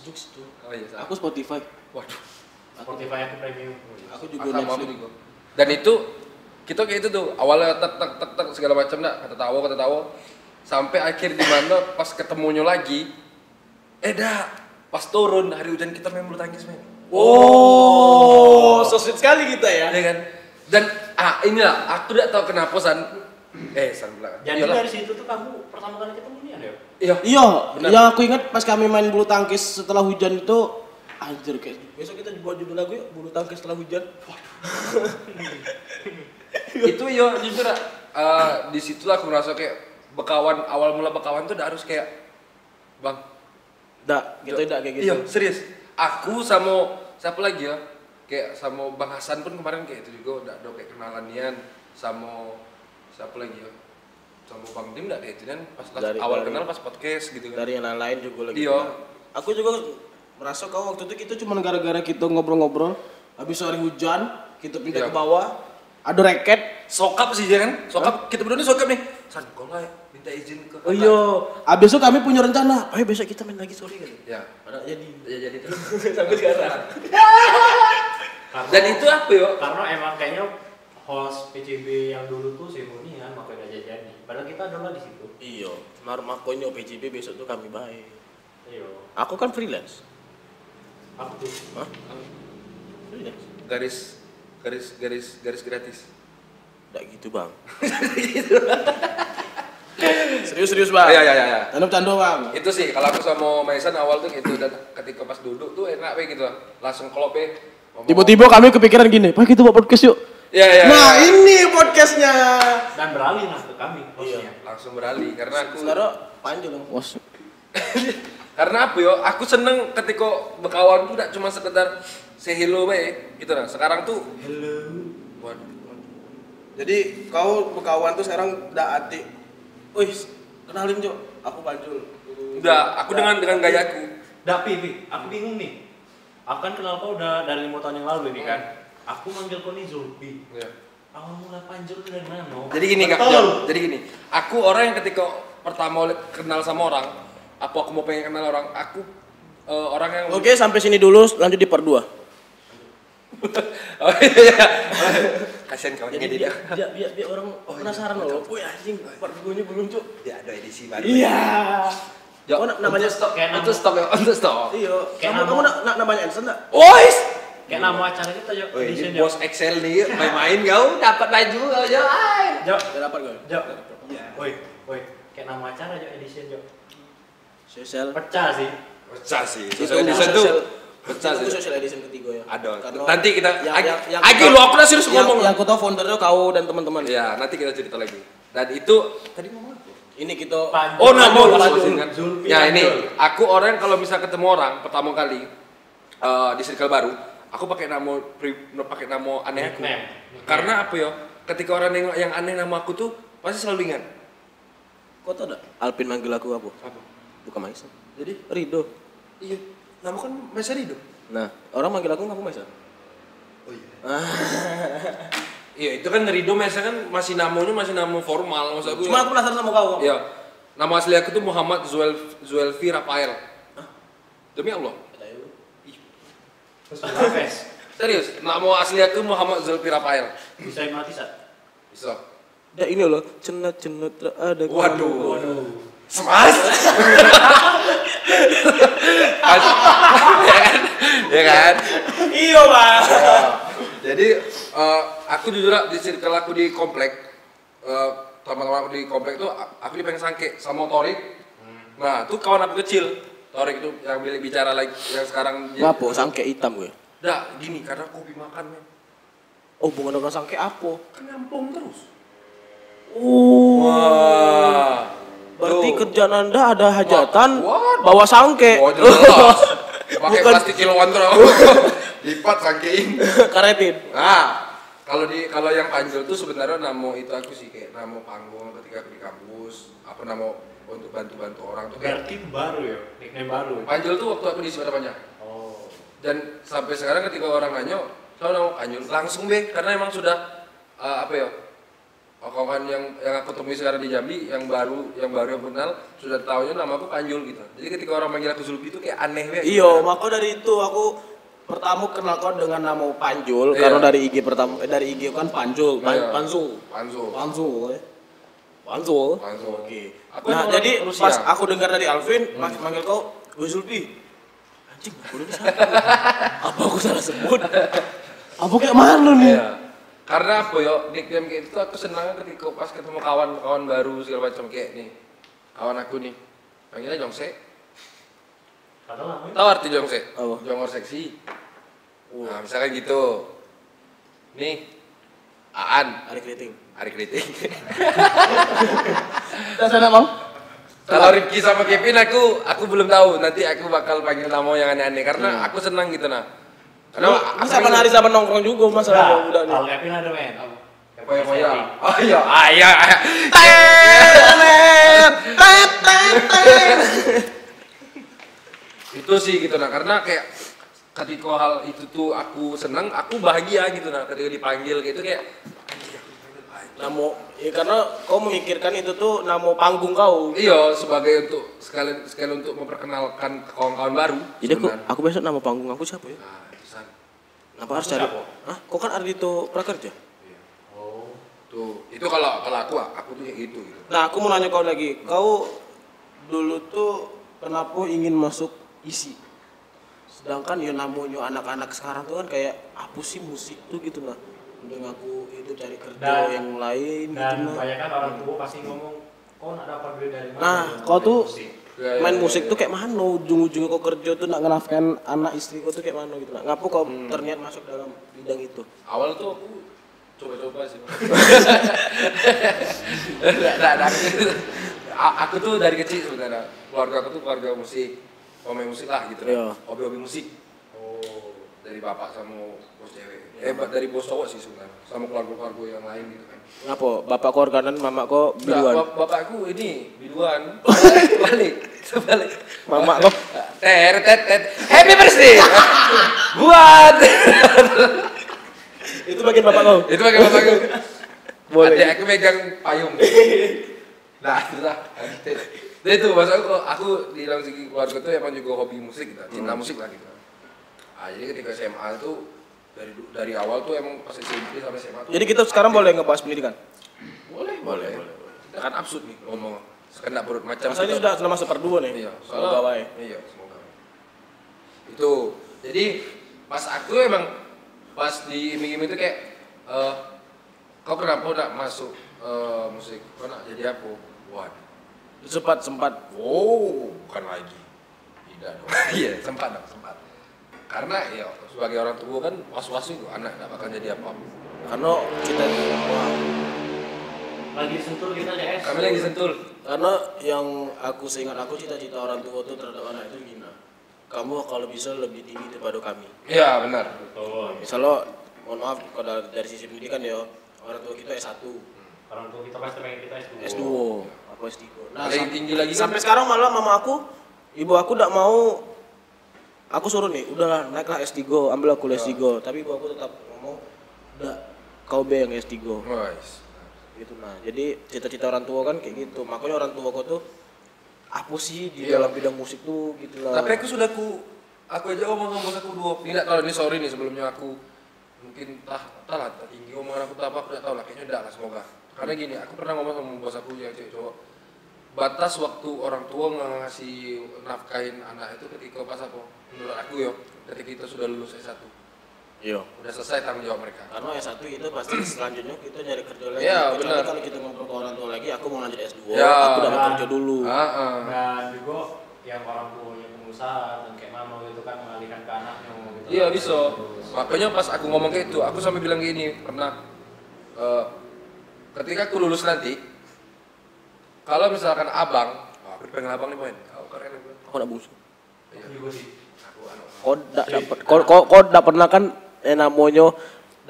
Jokes tuh. Oh iya. Aku Spotify. Waduh. Spotify aku premium. Aku juga Sama aku Netflix. juga. Dan itu kita kayak itu tuh awalnya tek segala macam dah kata tawa sampai akhir di mana pas ketemunya lagi pas turun hari hujan kita main bulu tangkis men. Oh, so sweet sekali kita ya. Ya kan? Dan inilah aku tidak tahu kenapa san bilang. Jadi Iyalah. dari situ tuh kamu pertama kali ketemu nih ada ya? Iya. Iya, Benar. yang aku ingat pas kami main bulu tangkis setelah hujan itu Anjir kayak besok kita buat judul lagu ya, bulu tangkis setelah hujan. Itu yo jujur di situ aku ngerasa kayak bekawan, awal mula bekawan tuh udah harus kayak bang. Kita tidak kayak gitu. Iya serius. Aku sama siapa lagi ya? Kayak sama Bang Hasan pun kemarin kayak itu juga udah kayak kenalan nian sama siapa lagi ya? Sama Bang Dim udah kayak itu kan pas awal kenal pas podcast gitu kan. Dari yang lain juga lagi. Iya. Aku juga merasa kau waktu itu kita cuma gara-gara kita ngobrol-ngobrol, habis sore hujan kita pindah ke bawah, ada raket. Sokap sih ya kan? Sokap kita berdua nih sokap nih. San, kok nggak minta izin ke? Oh iya, abis itu kami punya rencana. Ayo besok kita main lagi sore kan? Ya. Ada jadi. Ya jadi terus. Sampai sekarang. Dan itu apa yo? Karena emang kayaknya host PCB yang dulu tuh Simonian makanya gak jadi. Padahal kita adalah di situ. Iya, narmakonya PJB besok tuh kami baik. Iya. Aku kan freelance. Apa tuh? Hah? Freelance. Garis gratis. Nggak gitu bang. Serius bang. Iya. Tanam cando bang. Itu sih kalau aku sama Maisan awal tuh gitu dan ketika pas duduk tuh enak gitu. Langsung klop ya. Tiba-tiba kami kepikiran gini, Pak kita buat podcast yuk. Iya. Nah ini podcastnya. Dan beralih lah ke kami hostnya. Langsung beralih karena aku Sebenarnya panjang dong. Was. karena apa yo? Aku seneng ketika berkawan tuh tidak cuma sekedar say hello bae gitu nah. Sekarang tuh hello. Waduh. Jadi kau berkawan tuh sekarang udah atik. Wih, kenalin Jo, aku Panjul. Udah, aku dengan gayaku. Pi, aku bingung nih. Aku kan kenal kau udah dari 5 tahun yang lalu ini kan. Aku manggil kau nih Zulfi. Iya. Awal mula Panjul tuh dari mana? Jadi gini Kak, Betul. Jo. Jadi gini, aku orang yang ketika pertama kenal sama orang, apa aku mau pengen kenal orang, aku orang yang Oke, sampai sini dulu, lanjut di part 2. Oh iya. Kasian kawan Jadi ngedit. biar orang penasaran loh. Wih anjing, part 2-nya belum Cuk. Ya ada edisi baru. Iya. Jo, Oh, namanya stop kayak Untuk stop ya, untuk stop. Iya. Kayak Kamu nama- namanya Anson enggak? Ois. Kayak nama acara kita Jo. Oh, Edition ini Jo. bos Excel nih, main-main kau dapat baju kau Jo. Jo. Udah dapat gue. Jo. Woi. Kayak nama acara Jo edition Jo. Sosial. Pecah sih. Pecah sih. Itu Social edition tuh. Pecah Itu sih. social edition ketiga ya. Ada. Karena Nanti kita yang Agi lu aku serius ngomong. Yang aku tahu foundernya kau dan teman-teman. Ya, nanti kita cerita lagi. Dan itu tadi ngomong apa? Ini kita Panjul. Oh, nama lu Panjul. sebutin kan? Zulfi Ya ini, Panjul. aku orang kalau bisa ketemu orang pertama kali di circle baru, aku pakai nama aneh aku. Nickname. Karena apa ya? Ketika orang nengok yang aneh nama aku tuh pasti selalu ingat. kau tahu enggak? Alpin manggil aku apa? Apa? Bukan Maisa. Jadi, Rido. iya, nama kan Mas Rido. Nah, orang manggil aku ngaku Maisa. Oh iya. Iya, itu kan Rido Mesa kan masih nama formal maksud aku. Cuma aku penasaran sama kau. Iya. Nama asli aku tuh Muhammad Zuelfi Rafael. Demi Allah. Terus Hafiz. Serius, nama asli aku Muhammad Zuelfi Rafael. Bisa hipnotis Bisa. Ya ini loh, cenat ada. Waduh. Semas. Ya kan? Iya, Bang. Jadi aku jujur di circle aku di komplek teman-teman aku di komplek tuh aku dipengen sangke sama Torik. Nah, tuh kawan aku kecil. Torik itu yang bilik bicara lagi yang sekarang Ngapo sangke hitam gue. Dah, gini karena kopi makan men. Oh, bukan orang sangke apa? Kan ngampung terus. Wah. Berarti Tuh. kerjaan Anda ada hajatan Waduh. bawa sangke. Oh, jelas. Pakai Bukan. plastik kiloan terus. Lipat sangkein. Karetin. Nah, kalau yang Panjul tuh sebenarnya nama itu aku sih kayak nama panggung ketika aku di kampus, apa nama untuk bantu-bantu orang tuh kayak Berarti baru ya, nickname baru. Panjul tuh waktu aku di Semarang banyak. Oh. Dan sampai sekarang ketika orang nanya, saya nama Panjul langsung be karena emang sudah apa ya? Kawan yang aku temui sekarang di Jambi yang baru yang kenal sudah tahunya nama aku Panjul gitu. Jadi ketika orang manggil aku Zulfi itu kayak aneh be. Iya, maka dari itu aku pertama kenal kau dengan nama Panjul Iya. karena dari IG pertama dari IG kan Panjul, Iya. Pansul. Pansul. Oke. Aku Nah, emang jadi orang Rusia. pas aku dengar dari Alvin manggil kau Zulfi. Anjing, aku udah salah. Apa aku salah sebut? Apa kayak mana nih? Iya. Karena apa ya, nickname kayak itu tuh aku senang ketika pas ketemu kawan-kawan baru segala macam kayak nih. Kawan aku nih. Panggilnya Jongse. Padahal namanya Tahu arti jongsek? Apa? Jongor seksi. Nah, misalkan gitu. Nih, Aan, Ari Kriting. Ari Kriting. Sana Bang. Kalau Rifki sama Kevin aku belum tahu. Nanti aku bakal panggil nama yang aneh-aneh karena aku senang gitu nah. Karena Ini saban hari saban nongkrong juga masalah udah nih. kalau Kevin ada men. Koya-koya. Oh iya, iya. Itu sih gitu nah karena kayak ketika hal itu tuh aku senang, aku bahagia gitu nah ketika dipanggil gitu kayak Namo, ya karena kau memikirkan itu tuh namo panggung kau. iya sebagai untuk sekalian untuk memperkenalkan ke kawan-kawan baru. Jadi sebenarnya. aku besok nama panggung aku siapa ya? Nah, pesan. Kenapa harus cari? Hah? Kau kan Ardito Prakerja? Oh. Tuh, itu kalau aku tuh kayak gitu gitu. Nah, aku mau nanya kau lagi. Kau dulu tuh kenapa ingin masuk isi? Sedangkan ya namanya anak-anak sekarang tuh kan kayak apa sih musik tuh gitu nah. Mending aku itu cari kerja yang lain gitu Dan nah. banyak kan orang tua pasti ngomong, kau nak dapat duit dari mana? Nah, Dari kau tuh musik." main musik tuh kayak mana? Ujung-ujungnya kau kerja tuh nak ngenafkahin anak istri kau tuh kayak mana gitu nah. Ngapa kau terniat masuk dalam bidang itu? Awal tuh aku coba-coba sih. Aku tuh dari kecil sebenarnya. Keluarga aku tuh keluarga musik, pemain musik lah gitu. Iya. Hobi-hobi musik. Oh. Dari bapak sama bos cewek. Dari bos cowok sih sebenarnya. Sama keluarga-keluarga yang lain gitu kan. Ngapa? Bapak kau organan, mama kau biduan. Bapakku ini biduan. Sebalik. Mama kau Tet. Happy birthday. Buat. itu bagian bapak kau. Itu pakai bapakku. Boleh. Adik aku megang payung. Nah, itulah. Jadi itu masa aku di dalam segi keluarga tuh emang juga hobi musik gitu, cinta musik lah gitu. Ah, jadi ketika SMA itu dari awal tuh emang pas SMP sampai SMA tuh. Jadi kita sekarang boleh ngebahas pendidikan? Boleh. Kita kan absurd nih ngomong sekendak perut macam. Masa ini sudah masuk per 2 nih? Iya, Semoga baik. Iya, semoga. Itu. Jadi pas aku emang pas di iming-iming itu kayak kau kenapa nak masuk musik? Kau nak jadi apa? Waduh. Sempat. Oh, bukan lagi. Tidak dong. Iya, sempat. Karena ya sebagai orang tua kan was-was itu anak nggak bakal jadi apa. Karena kita Lagi sentul kita JS. Kami lagi sentul. karena yang aku seingat aku cita-cita orang tua tuh terhadap anak itu gini. Kamu kalau bisa lebih tinggi daripada kami. Iya, benar. Betul. Misalnya, mohon maaf kalau dari sisi pendidikan ya orang tua kita S1, Orang tua kita pasti pengen kita S2. S2, aku S3. Nah, Ada yang tinggi lagi kan? sampai sekarang malah mama aku, ibu aku tidak mau. Aku suruh nih, udahlah naiklah S3, ambil aku S3. Tapi ibu aku tetap ngomong, udah kau be yang S3. Guys. Gitu nah. Jadi cita-cita orang tua kan kayak gitu. Makanya orang tua aku tuh apa sih di Iya. dalam bidang musik tuh gitu lah. Tapi aku aja ngomong sama bos aku tidak kalau ini sorry nih sebelumnya aku mungkin entahlah tinggi omongan aku tak apa aku tidak tahu lah kayaknya enggak lah semoga. Karena gini, aku pernah ngomong sama bos aku yang cewek cowok. Batas waktu orang tua ngasih nafkahin anak itu ketika pas apa? Menurut aku yo, ketika kita sudah lulus S1. Iya. Udah selesai tanggung jawab mereka. Karena S1 itu pasti selanjutnya kita nyari kerja lagi. Iya, Kecuali benar. kalau kita ngobrol ke orang tua lagi, aku mau lanjut S2, Ya. aku dapat kerja dulu. Dan juga yang orang tuanya pengusaha dan kayak mama gitu kan mengalihkan ke anaknya gitu. Iya bisa. Makanya pas aku ngomong kayak itu, aku sampai bilang gini pernah. Ketika aku lulus nanti, kalau misalkan abang, aku pengen abang nih poin. Aku keren nih. Aku nak bungsu. Iya. Aku juga sih. Aku Kau tidak dapat, kau tidak pernah kan namanya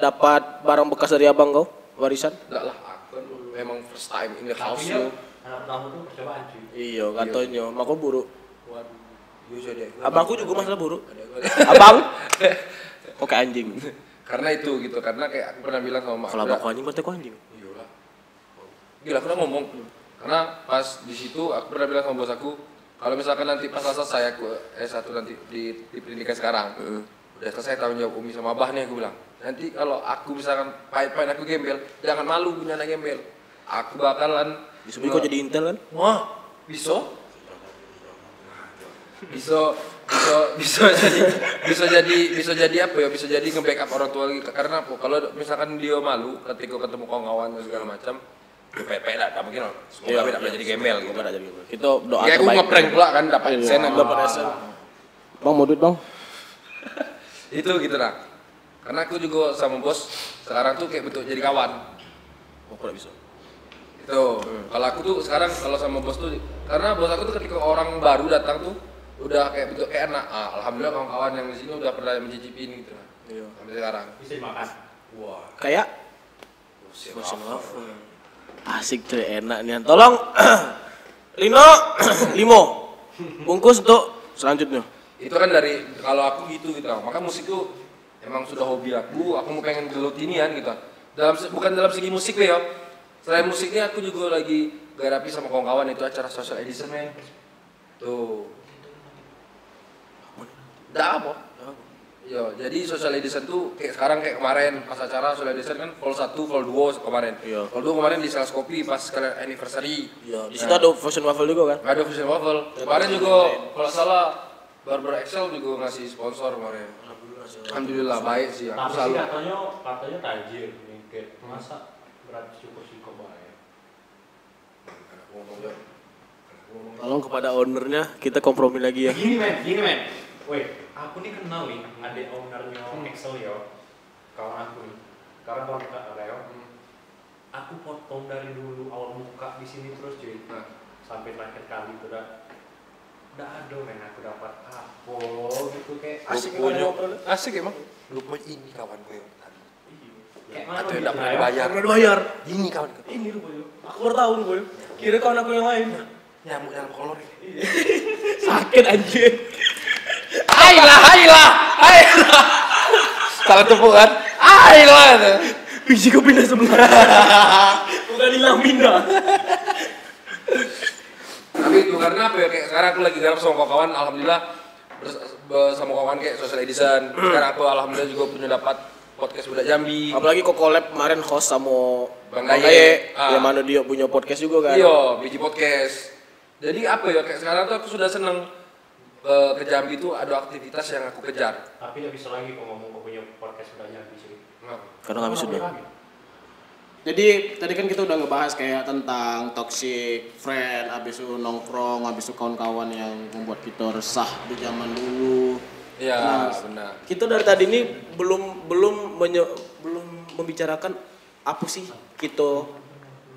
dapat barang bekas dari abang kau warisan? enggak lah, aku kan memang first time in the house Tapi yo. ya, anak pertama tuh percobaan cuy. Iya, katanya. Makanya buruk. Waduh. Yo jadi aku. Abangku juga masalah buruk. Ada. Abang? Kok kayak anjing? Karena itu gitu, karena kayak aku pernah bilang sama mak. Kalau abang kau anjing, berarti kau anjing. Iyalah. Gila, aku udah ngomong. Karena pas di situ aku pernah bilang sama bos aku, kalau misalkan nanti pas selesai aku S1 nanti di pendidikan sekarang, udah selesai tanggung jawab Umi sama Abah nih aku bilang. Nanti kalau aku misalkan pahit-pahit aku gembel, jangan malu punya anak gembel. Aku bakalan Disuruh kau jadi intel kan? wah, bisa jadi apa ya, bisa jadi nge-backup orang tua lagi. Karena apa, kalau misalkan dia malu ketika ketemu kawan-kawan dan segala macam ya pepek lah, tak mungkin semoga tidak jadi gembel gitu. Kita doa Ya aku terbaik. ngeprank pula kan dapat sen Dapat sen. Bang mau duit bang? Itu gitu nah. Karena aku juga sama bos sekarang tuh kayak bentuk jadi kawan. Oh kok bisa? Itu. Kalau aku tuh sekarang kalau sama bos tuh karena bos aku tuh ketika orang baru datang tuh udah kayak bentuk kayak enak. Alhamdulillah kawan-kawan yang di sini udah pernah mencicipin gitu nah. Iya. Sampai sekarang. Bisa dimakan. Wah. Kayak Fusion waffle. asik cuy, enak nih. Tolong Lino, limo bungkus untuk selanjutnya. Itu kan dari kalau aku gitu gitu. Maka musik tuh emang sudah hobi aku mau pengen gelut inian gitu. Bukan dalam segi musik ya. Selain musiknya aku juga lagi garapi sama kawan-kawan itu acara social edition men. Tuh. Dah apa? Yo, jadi social edition tuh kayak sekarang kayak kemarin pas acara social edition kan vol 1, vol 2 kemarin. Iya. Vol 2 kemarin di Sales Kopi pas kalian anniversary. Iya, di situ ada Fusion Waffle juga kan? Ada Fusion Waffle. Kemarin juga kalau salah Barber Excel juga ngasih sponsor kemarin. Alhamdulillah baik sih. Aku Tapi sih selalu katanya tajir mungkin. Masa gratis cukup sih kok bayar. Tolong kepada ownernya kita kompromi lagi ya. Gini men. Wait, aku nih kenal nih adik ownernya Excel ya. Kawan aku nih. Karena kawan kita Leo. Aku potong dari dulu awal buka di sini terus cuy. Sampai terakhir kali itu udah ada men aku dapat apa gitu kayak asik emang. Lupa ini kawan gue tadi. kayak mana Atau gitu, enggak pernah ya? dibayar. Pernah dibayar. Ini kawan gue. Ini rupanya. Aku baru tahu rupanya. Kira kawan aku yang lain. Nyamuk dalam kolor ini. Sakit anjir. Ayolah. Salah tepuk kan? Ayolah. Biji ku pindah sebelah. Bukan hilang pindah. Tapi itu karena apa ya kayak sekarang aku lagi garap sama kawan alhamdulillah sama kawan kayak social edition. Sekarang aku alhamdulillah juga punya dapat podcast Budak Jambi. Apalagi kok collab kemarin host sama Bang Bang Gaye. Gaye. Yang mana dia punya podcast juga kan? Iya, biji podcast. Jadi apa ya kayak sekarang tuh aku sudah seneng ke Jambi tuh ada aktivitas yang aku kejar. Tapi nggak bisa lagi kok ngomong kok punya podcast udah nyambi sih. Karena kami sudah. Jadi tadi kan kita udah ngebahas kayak tentang toxic friend, abis itu nongkrong, abis itu kawan-kawan yang membuat kita resah di zaman dulu. Iya, benar. Kita dari tadi ini belum membicarakan apa sih kita.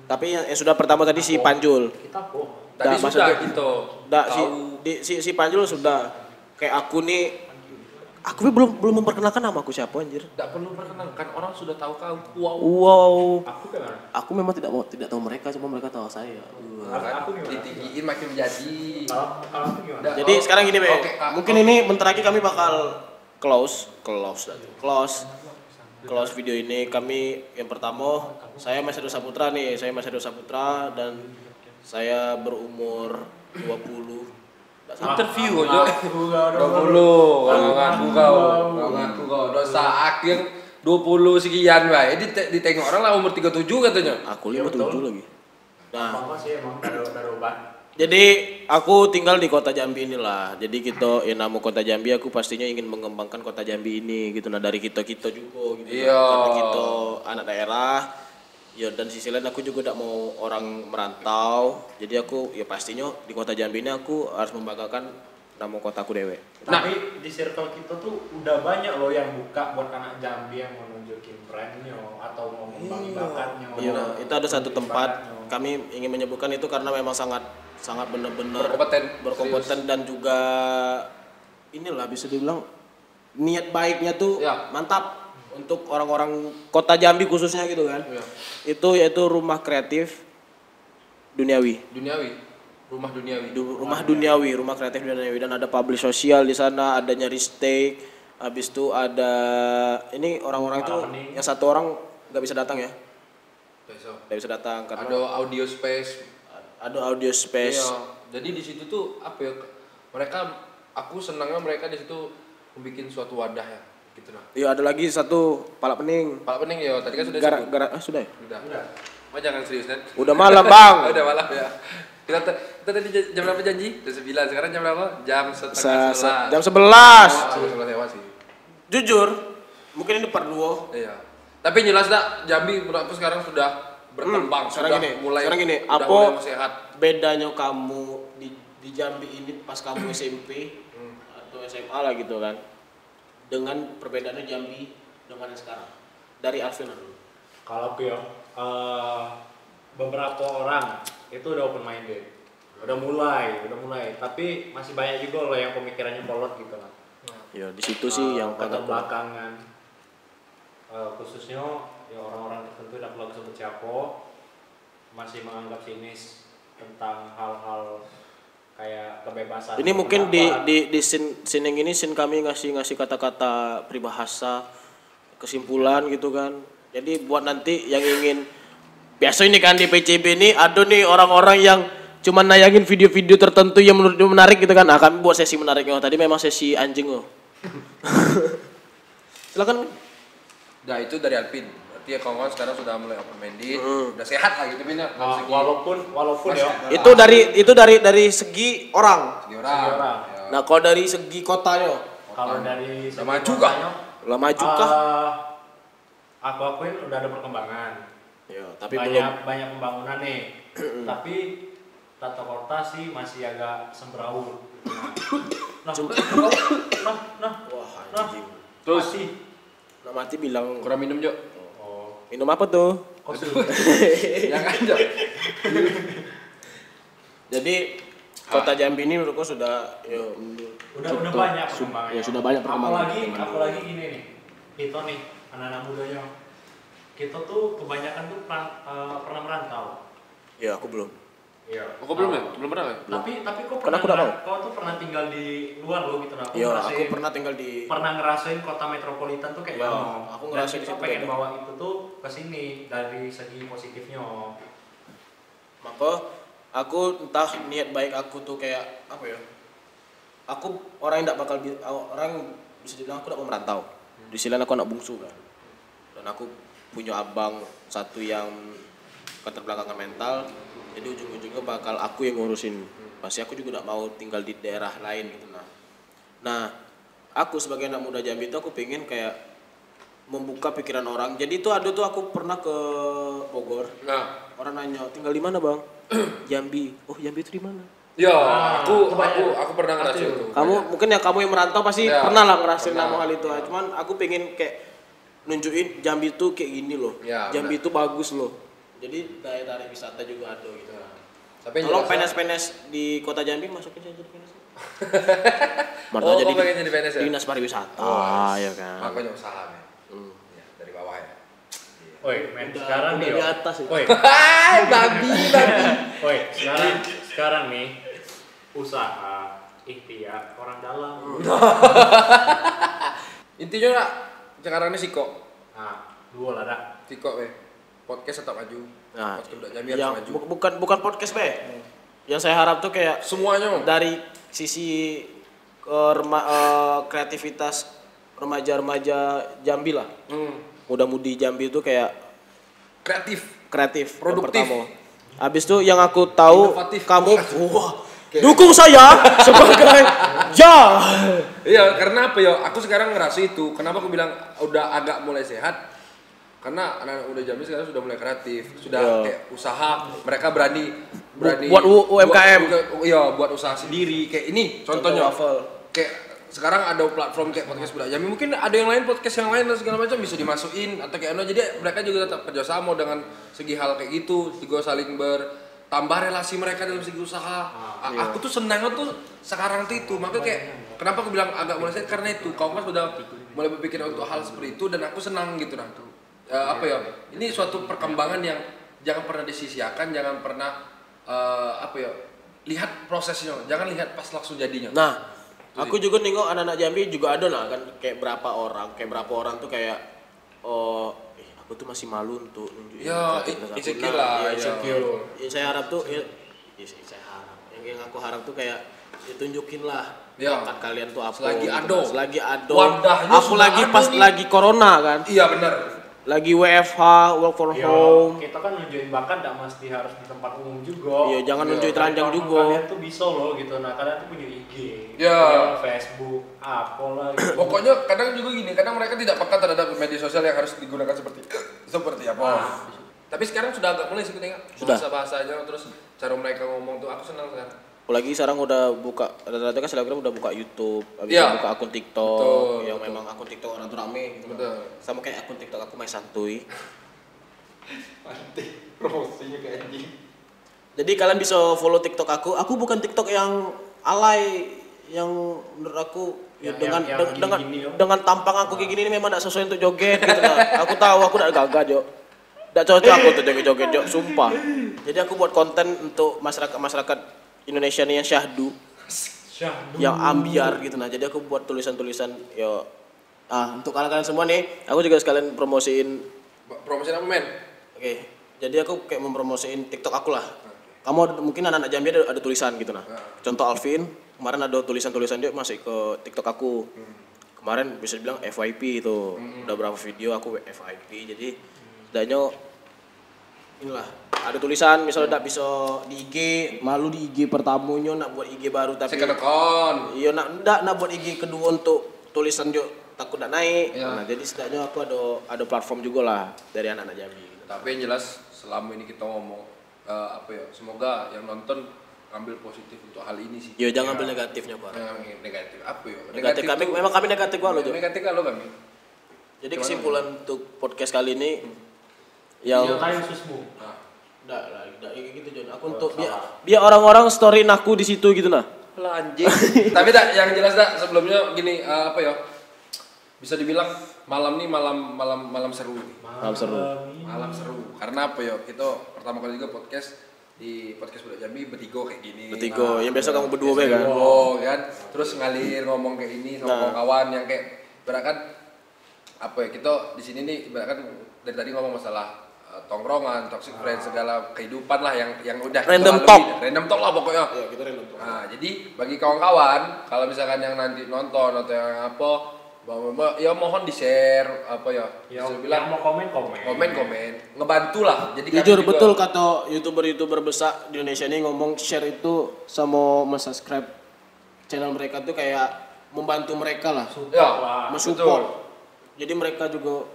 Tapi yang sudah pertama tadi si Panjul. Kita kok. Tadi Nggak, sudah maksudnya- gitu. Nggak, Tahu. si Panjul sudah. Kayak aku nih, aku belum memperkenalkan nama aku siapa anjir. Tidak perlu perkenalkan orang sudah tahu kau. Wow. Wow. Aku gimana? Aku memang tidak tahu mereka, cuma mereka tahu saya. Aku gimana? Ditinggiin makin menjadi. Kalau aku gimana? Nggak. Jadi sekarang gini, Be. Oke, Kak. Mungkin ini bentar lagi kami bakal close video ini. Kami yang pertama, saya Mas Heru Saputra nih. Saya Mas Heru Saputra dan saya berumur 20. Interview aja. 20. Ngaku kau. Dosa aku yang 20 sekian, Bay. Ditengok orang lah umur 37 katanya. Aku 57 lagi. Nah, Apa sih emang dari obat? jadi aku tinggal di kota Jambi inilah. Jadi kita nama kota Jambi aku pastinya ingin mengembangkan kota Jambi ini gitu. Nah dari kita juga gitu. Iya. Karena kita anak daerah. Ya dan sisi lain aku juga tidak mau orang merantau. Jadi aku ya pastinya di kota Jambi ini aku harus membanggakan nama kotaku dewe. Tapi di circle kita tuh udah banyak loh yang buka buat anak Jambi yang mau nunjukin brandnya atau mau mengembangin bakatnya. Iya, itu ada satu tempat kami ingin menyebutkan itu karena memang sangat benar-benar berkompeten dan juga inilah bisa dibilang niat baiknya tuh Ya. mantap untuk orang-orang kota Jambi khususnya gitu kan. Ya. Itu yaitu rumah kreatif duniawi. Rumah duniawi, rumah kreatif duniawi dan ada publish sosial di sana, ada nyari steak. Habis itu ada ini orang-orang itu yang satu orang nggak bisa datang ya. Nggak bisa datang karena Ada audio space. ada audio space. Iya. Jadi di situ tuh apa ya? Aku senangnya mereka di situ membuat suatu wadah ya, gitu nah. Iya, ada lagi satu pala pening. Pak Pening ya, tadi kan sudah Gara sebut. sudah ya? Udah. Mas jangan serius kan? Udah malam, Bang. Udah malam ya. Kita tadi jam berapa janji? Jam 9. Sekarang jam berapa? Jam setengah 11. Jam 11. Jam 11 lewat sih. Jujur, mungkin ini part 2. Iya. Tapi jelas dak Jambi menurut aku sekarang sudah berkembang, sekarang sudah gini, mulai apa mulai sehat. bedanya kamu di Jambi ini pas kamu SMP waktu SMA lah gitu kan. Dengan perbedaannya Jambi dengan yang sekarang. Dari Alvin dulu. Kalau aku ya, beberapa orang itu udah open minded, udah mulai, tapi masih banyak juga loh yang pemikirannya kolot gitu lah. Ya di situ sih yang latar belakangan, khususnya ya orang-orang tertentu yang lagu sebut siapa masih menganggap sinis tentang hal-hal kayak kebebasan. Ini mungkin di scene yang ini scene kami ngasih kata-kata peribahasa, kesimpulan gitu kan. Jadi buat nanti yang ingin biasa ini kan di PCB ini ada nih orang-orang yang cuma nayangin video-video tertentu yang menurut dia menarik gitu kan. Nah, kami buat sesi menariknya. Tadi memang sesi anjing loh. Silakan. Nah itu dari Alvin. Berarti ya kawan-kawan sekarang sudah mulai open minded, udah sehat lah gitu Bina. Walaupun ya Itu dari segi orang. Segi orang. Ya. Nah, kalau dari segi kotanya, kalau dari udah maju kah? lah maju kah? Aku akuin udah ada perkembangan. Ya, tapi banyak pembangunan nih. Tapi tata kota sih masih agak sembraut. Wah, anjing. Terus Mati bilang kurang minum Jo. minum apa tuh? Kopi. Jangan Jo. Jadi kota Jambi ini menurutku sudah udah banyak perkembangannya. Ya sudah banyak perkembangan. Apalagi gini nih. Kita nih anak-anak mudanya. Kita tuh kebanyakan tuh pernah merantau. Ya, aku belum. Iya. Aku belum ya? Belum pernah ya? Tapi kau Karena aku udah mau. kau tuh pernah tinggal di luar loh gitu. Iya, aku pernah tinggal di ngerasain kota metropolitan tuh kayak Ya, gimana. aku ngerasain Dan di kita situ pengen beda. bawa itu tuh ke sini dari segi positifnya. Maka aku entah niat baik aku tuh kayak apa ya? Aku orang yang tidak bakal orang bisa dibilang aku tidak mau merantau. Di sini aku anak bungsu kan. Dan aku punya abang satu yang keterbelakangan mental. Jadi ujung-ujungnya bakal aku yang ngurusin. Pasti aku juga tidak mau tinggal di daerah lain gitu nah. Aku sebagai anak muda Jambi itu aku pengen kayak membuka pikiran orang. Jadi itu ada tuh aku pernah ke Bogor. Nah, Orang nanya, tinggal di mana bang? Jambi. Oh Jambi itu di mana? ya aku pernah ngerasain itu. Mungkin kamu yang merantau pasti Ya, pernah lah ngerasain pernah. hal itu. Cuman aku pengen kayak nunjukin Jambi itu kayak gini loh. Ya, Jambi itu bagus loh. Jadi daya tarik wisata juga ada gitu. Tapi yang Tolong jelas- PNS di kota Jambi masukin saja di PNS. Oh, kau pengen jadi PNS ya? Dinas pariwisata. Ya kan. Makanya usaha men. Ya, dari bawah ya. Woi, men sekarang udah nih. di atas ya. Woi, Hai, babi. woi, sekarang nih usaha ikhtiar orang dalam. Intinya nak, sekarang ini Siko. Nah, dua lah dah. Siko weh. Podcast tetap maju. Nah, Podcast Budak Jambi harus yang maju. bukan podcast be. Yang saya harap tuh kayak Semuanya. dari sisi kreativitas remaja-remaja Jambi lah. Muda-mudi Jambi itu kayak kreatif, Produktif. yang pertama. Habis itu yang aku tahu Inovatif. kamu dukung saya sebagai ya. Iya, karena apa ya? Aku sekarang ngerasa itu. Kenapa aku bilang udah agak mulai sehat? Karena anak-anak muda Jambi sekarang sudah mulai kreatif, sudah kayak usaha, mereka berani Buat UMKM. Iya, buat usaha sendiri. Kayak ini contohnya. waffle. Kayak sekarang ada platform kayak podcast Budak Jambi, mungkin ada yang lain podcast yang lain dan segala macam bisa dimasukin atau kayak jadi mereka juga tetap kerjasama dengan segi hal kayak gitu, juga saling bertambah relasi mereka dalam segi usaha. Aku tuh senangnya tuh sekarang tuh itu, maka kayak kenapa aku bilang agak mulai sehat karena itu kaum kan sudah mulai berpikir untuk hal seperti itu dan aku senang gitu nah. Apa ya? Ini suatu perkembangan yang jangan pernah disisiakan, jangan pernah apa ya? Lihat prosesnya, jangan lihat pas langsung jadinya. Nah, aku juga nengok anak-anak Jambi juga ada lah kan kayak berapa orang tuh kayak aku tuh masih malu untuk nunjukin Ya, kreativitas aku. insecure lah, ya, ya. insecure. Yang saya harap tuh saya harap yang aku harap tuh kayak ditunjukin lah Ya. bakat kalian tuh apa Selagi gitu. ado. Selagi ado Wadahnya aku sudah lagi ada pas nih. lagi corona kan Iya benar. lagi WFH work from Ya, home kita kan nunjukin bakat gak mesti harus di tempat umum juga. iya jangan nunjukin Kalau telanjang juga Kalian tuh bisa loh gitu. Nah, kalian tuh punya IG, Ya. punya Facebook, apalah gitu. Pokoknya kadang juga gini, kadang mereka tidak peka terhadap media sosial yang harus digunakan seperti apa. Tapi sekarang sudah agak mulai sih tengok Sudah. bahasa-bahasanya terus cara mereka ngomong tuh aku senang sekarang. apalagi sekarang udah buka rata-rata kan selebgram udah buka YouTube, habis Iya. itu buka akun TikTok Betul, yang betul. memang akun TikTok orang tuh rame gitu. Betul. Sama kayak akun TikTok aku main santuy. Nanti promosinya ke anjing. Jadi kalian bisa follow TikTok aku. Aku bukan TikTok yang alay, yang menurut aku Yang- dengan yang de- dengan gini-gini, yo. dengan tampang aku kayak gini ini memang tidak sesuai untuk joget gitu lah. Aku tahu aku tidak gagah, Jo. Tidak cocok aku untuk joget-joget, Jo, sumpah. Jadi aku buat konten untuk masyarakat Indonesia nih yang syahdu, Syahdu. yang ambiar gitu nah. Jadi aku buat tulisan-tulisan yo. Untuk kalian semua nih, aku juga sekalian promosiin. Promosi apa men? Oke, jadi aku kayak mempromosiin TikTok aku lah. Kamu mungkin anak-anak Jambi ada tulisan gitu nah. Contoh Alvin, kemarin ada tulisan-tulisan dia masuk ke TikTok aku. Kemarin bisa dibilang FYP itu. Udah berapa video aku FYP. Jadi setidaknya inilah ada tulisan misalnya nak bisa di IG, malu di IG pertamanya nak buat IG baru tapi Second account. iya nak buat IG kedua untuk tulisan juga takut nak naik. Iya. Nah, jadi setidaknya aku ada platform juga lah dari anak-anak Jambi gitu. Tapi yang jelas selama ini kita ngomong apa ya, semoga yang nonton ambil positif untuk hal ini sih. Yo jangan ambil negatifnya, Pak. Yang negatif apa ya? Negatif kami tuh- memang kami negatif gua loh, Jo. Negatif kalau kami. Jadi kesimpulan untuk podcast kali ini Yang yang kayu susmu. Nah, enggak kayak gitu, Jon. Aku untuk biar orang-orang storyin aku di situ gitu nah. lah anjing. Tapi dak yang jelas dak sebelumnya gini apa ya? Bisa dibilang malam nih malam seru nih. Malam seru. Malam seru. Karena apa ya? Kita pertama kali juga podcast di podcast Budak Jambi bertiga kayak gini. Bertiga, yang biasa kamu berdua biasa be kan? berdua, kan. Terus ngalir ngomong kayak ini sama Nah. kawan-kawan yang kayak kan apa ya? Kita di sini nih kan dari tadi ngomong masalah tongkrongan, toxic friends, segala kehidupan lah yang udah kita Random lalui. talk. Random talk lah pokoknya. Iya, kita random tuh. Nah, jadi bagi kawan-kawan kalau misalkan yang nanti nonton atau yang apa, ya mohon di-share apa ya? Bisa Yang bilang mau komen. komen, ngebantu lah. Jadi kami Jujur juga- betul kata youtuber besar di Indonesia ini ngomong share itu sama subscribe channel mereka tuh kayak membantu mereka lah, Ya, mensupport. Jadi mereka juga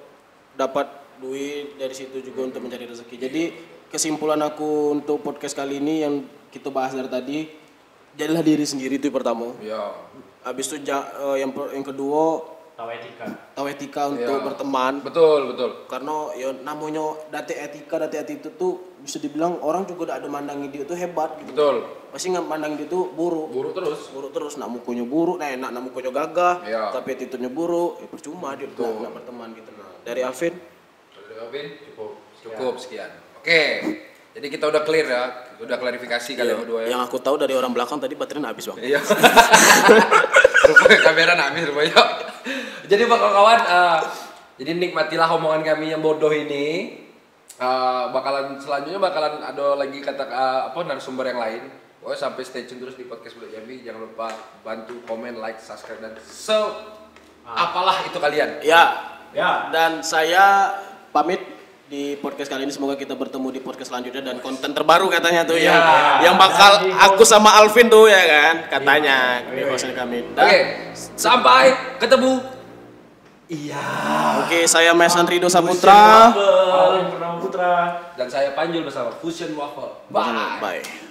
dapat duit dari situ juga untuk mencari rezeki. Jadi kesimpulan aku untuk podcast kali ini yang kita bahas dari tadi, jadilah diri sendiri itu pertama. Ya. Habis itu yang kedua Tahu etika. tahu etika untuk Iya. berteman. Betul. Karena ya namanya dati etika itu tuh bisa dibilang orang juga ada mandang dia tuh hebat gitu. Betul. Pasti nggak mandang dia tuh buruk. Buruk terus. Buruk terus, nak mukanya buruk, nak mukanya gagah, Iya. tapi attitude-nya buruk, ya percuma dia nak berteman gitu. Nah, dari Alvin, Cukup sekian. Oke. Jadi kita udah clear ya. Udah klarifikasi kalian berdua ya. yang aku tahu dari orang belakang tadi baterainya habis, Bang. Iya. Rupanya kamera habis rupanya. Jadi kawan-kawan, jadi nikmatilah omongan kami yang bodoh ini. Selanjutnya bakalan ada lagi narasumber yang lain. Pokoknya sampai stay tune terus di podcast Budak Jambi. Jangan lupa bantu komen, like, subscribe dan apalah itu kalian. Ya, Ya. dan saya pamit di podcast kali ini, semoga kita bertemu di podcast selanjutnya dan konten terbaru katanya tuh Iya. yang bakal aku sama Alvin tuh ya kan katanya di kosan kami. Oke, sampai ketemu. Oke, saya Mesan Rido Saputra. Alvin Purnama Putra. Dan saya Panjul bersama Fusion Waffle. Bye. Bye.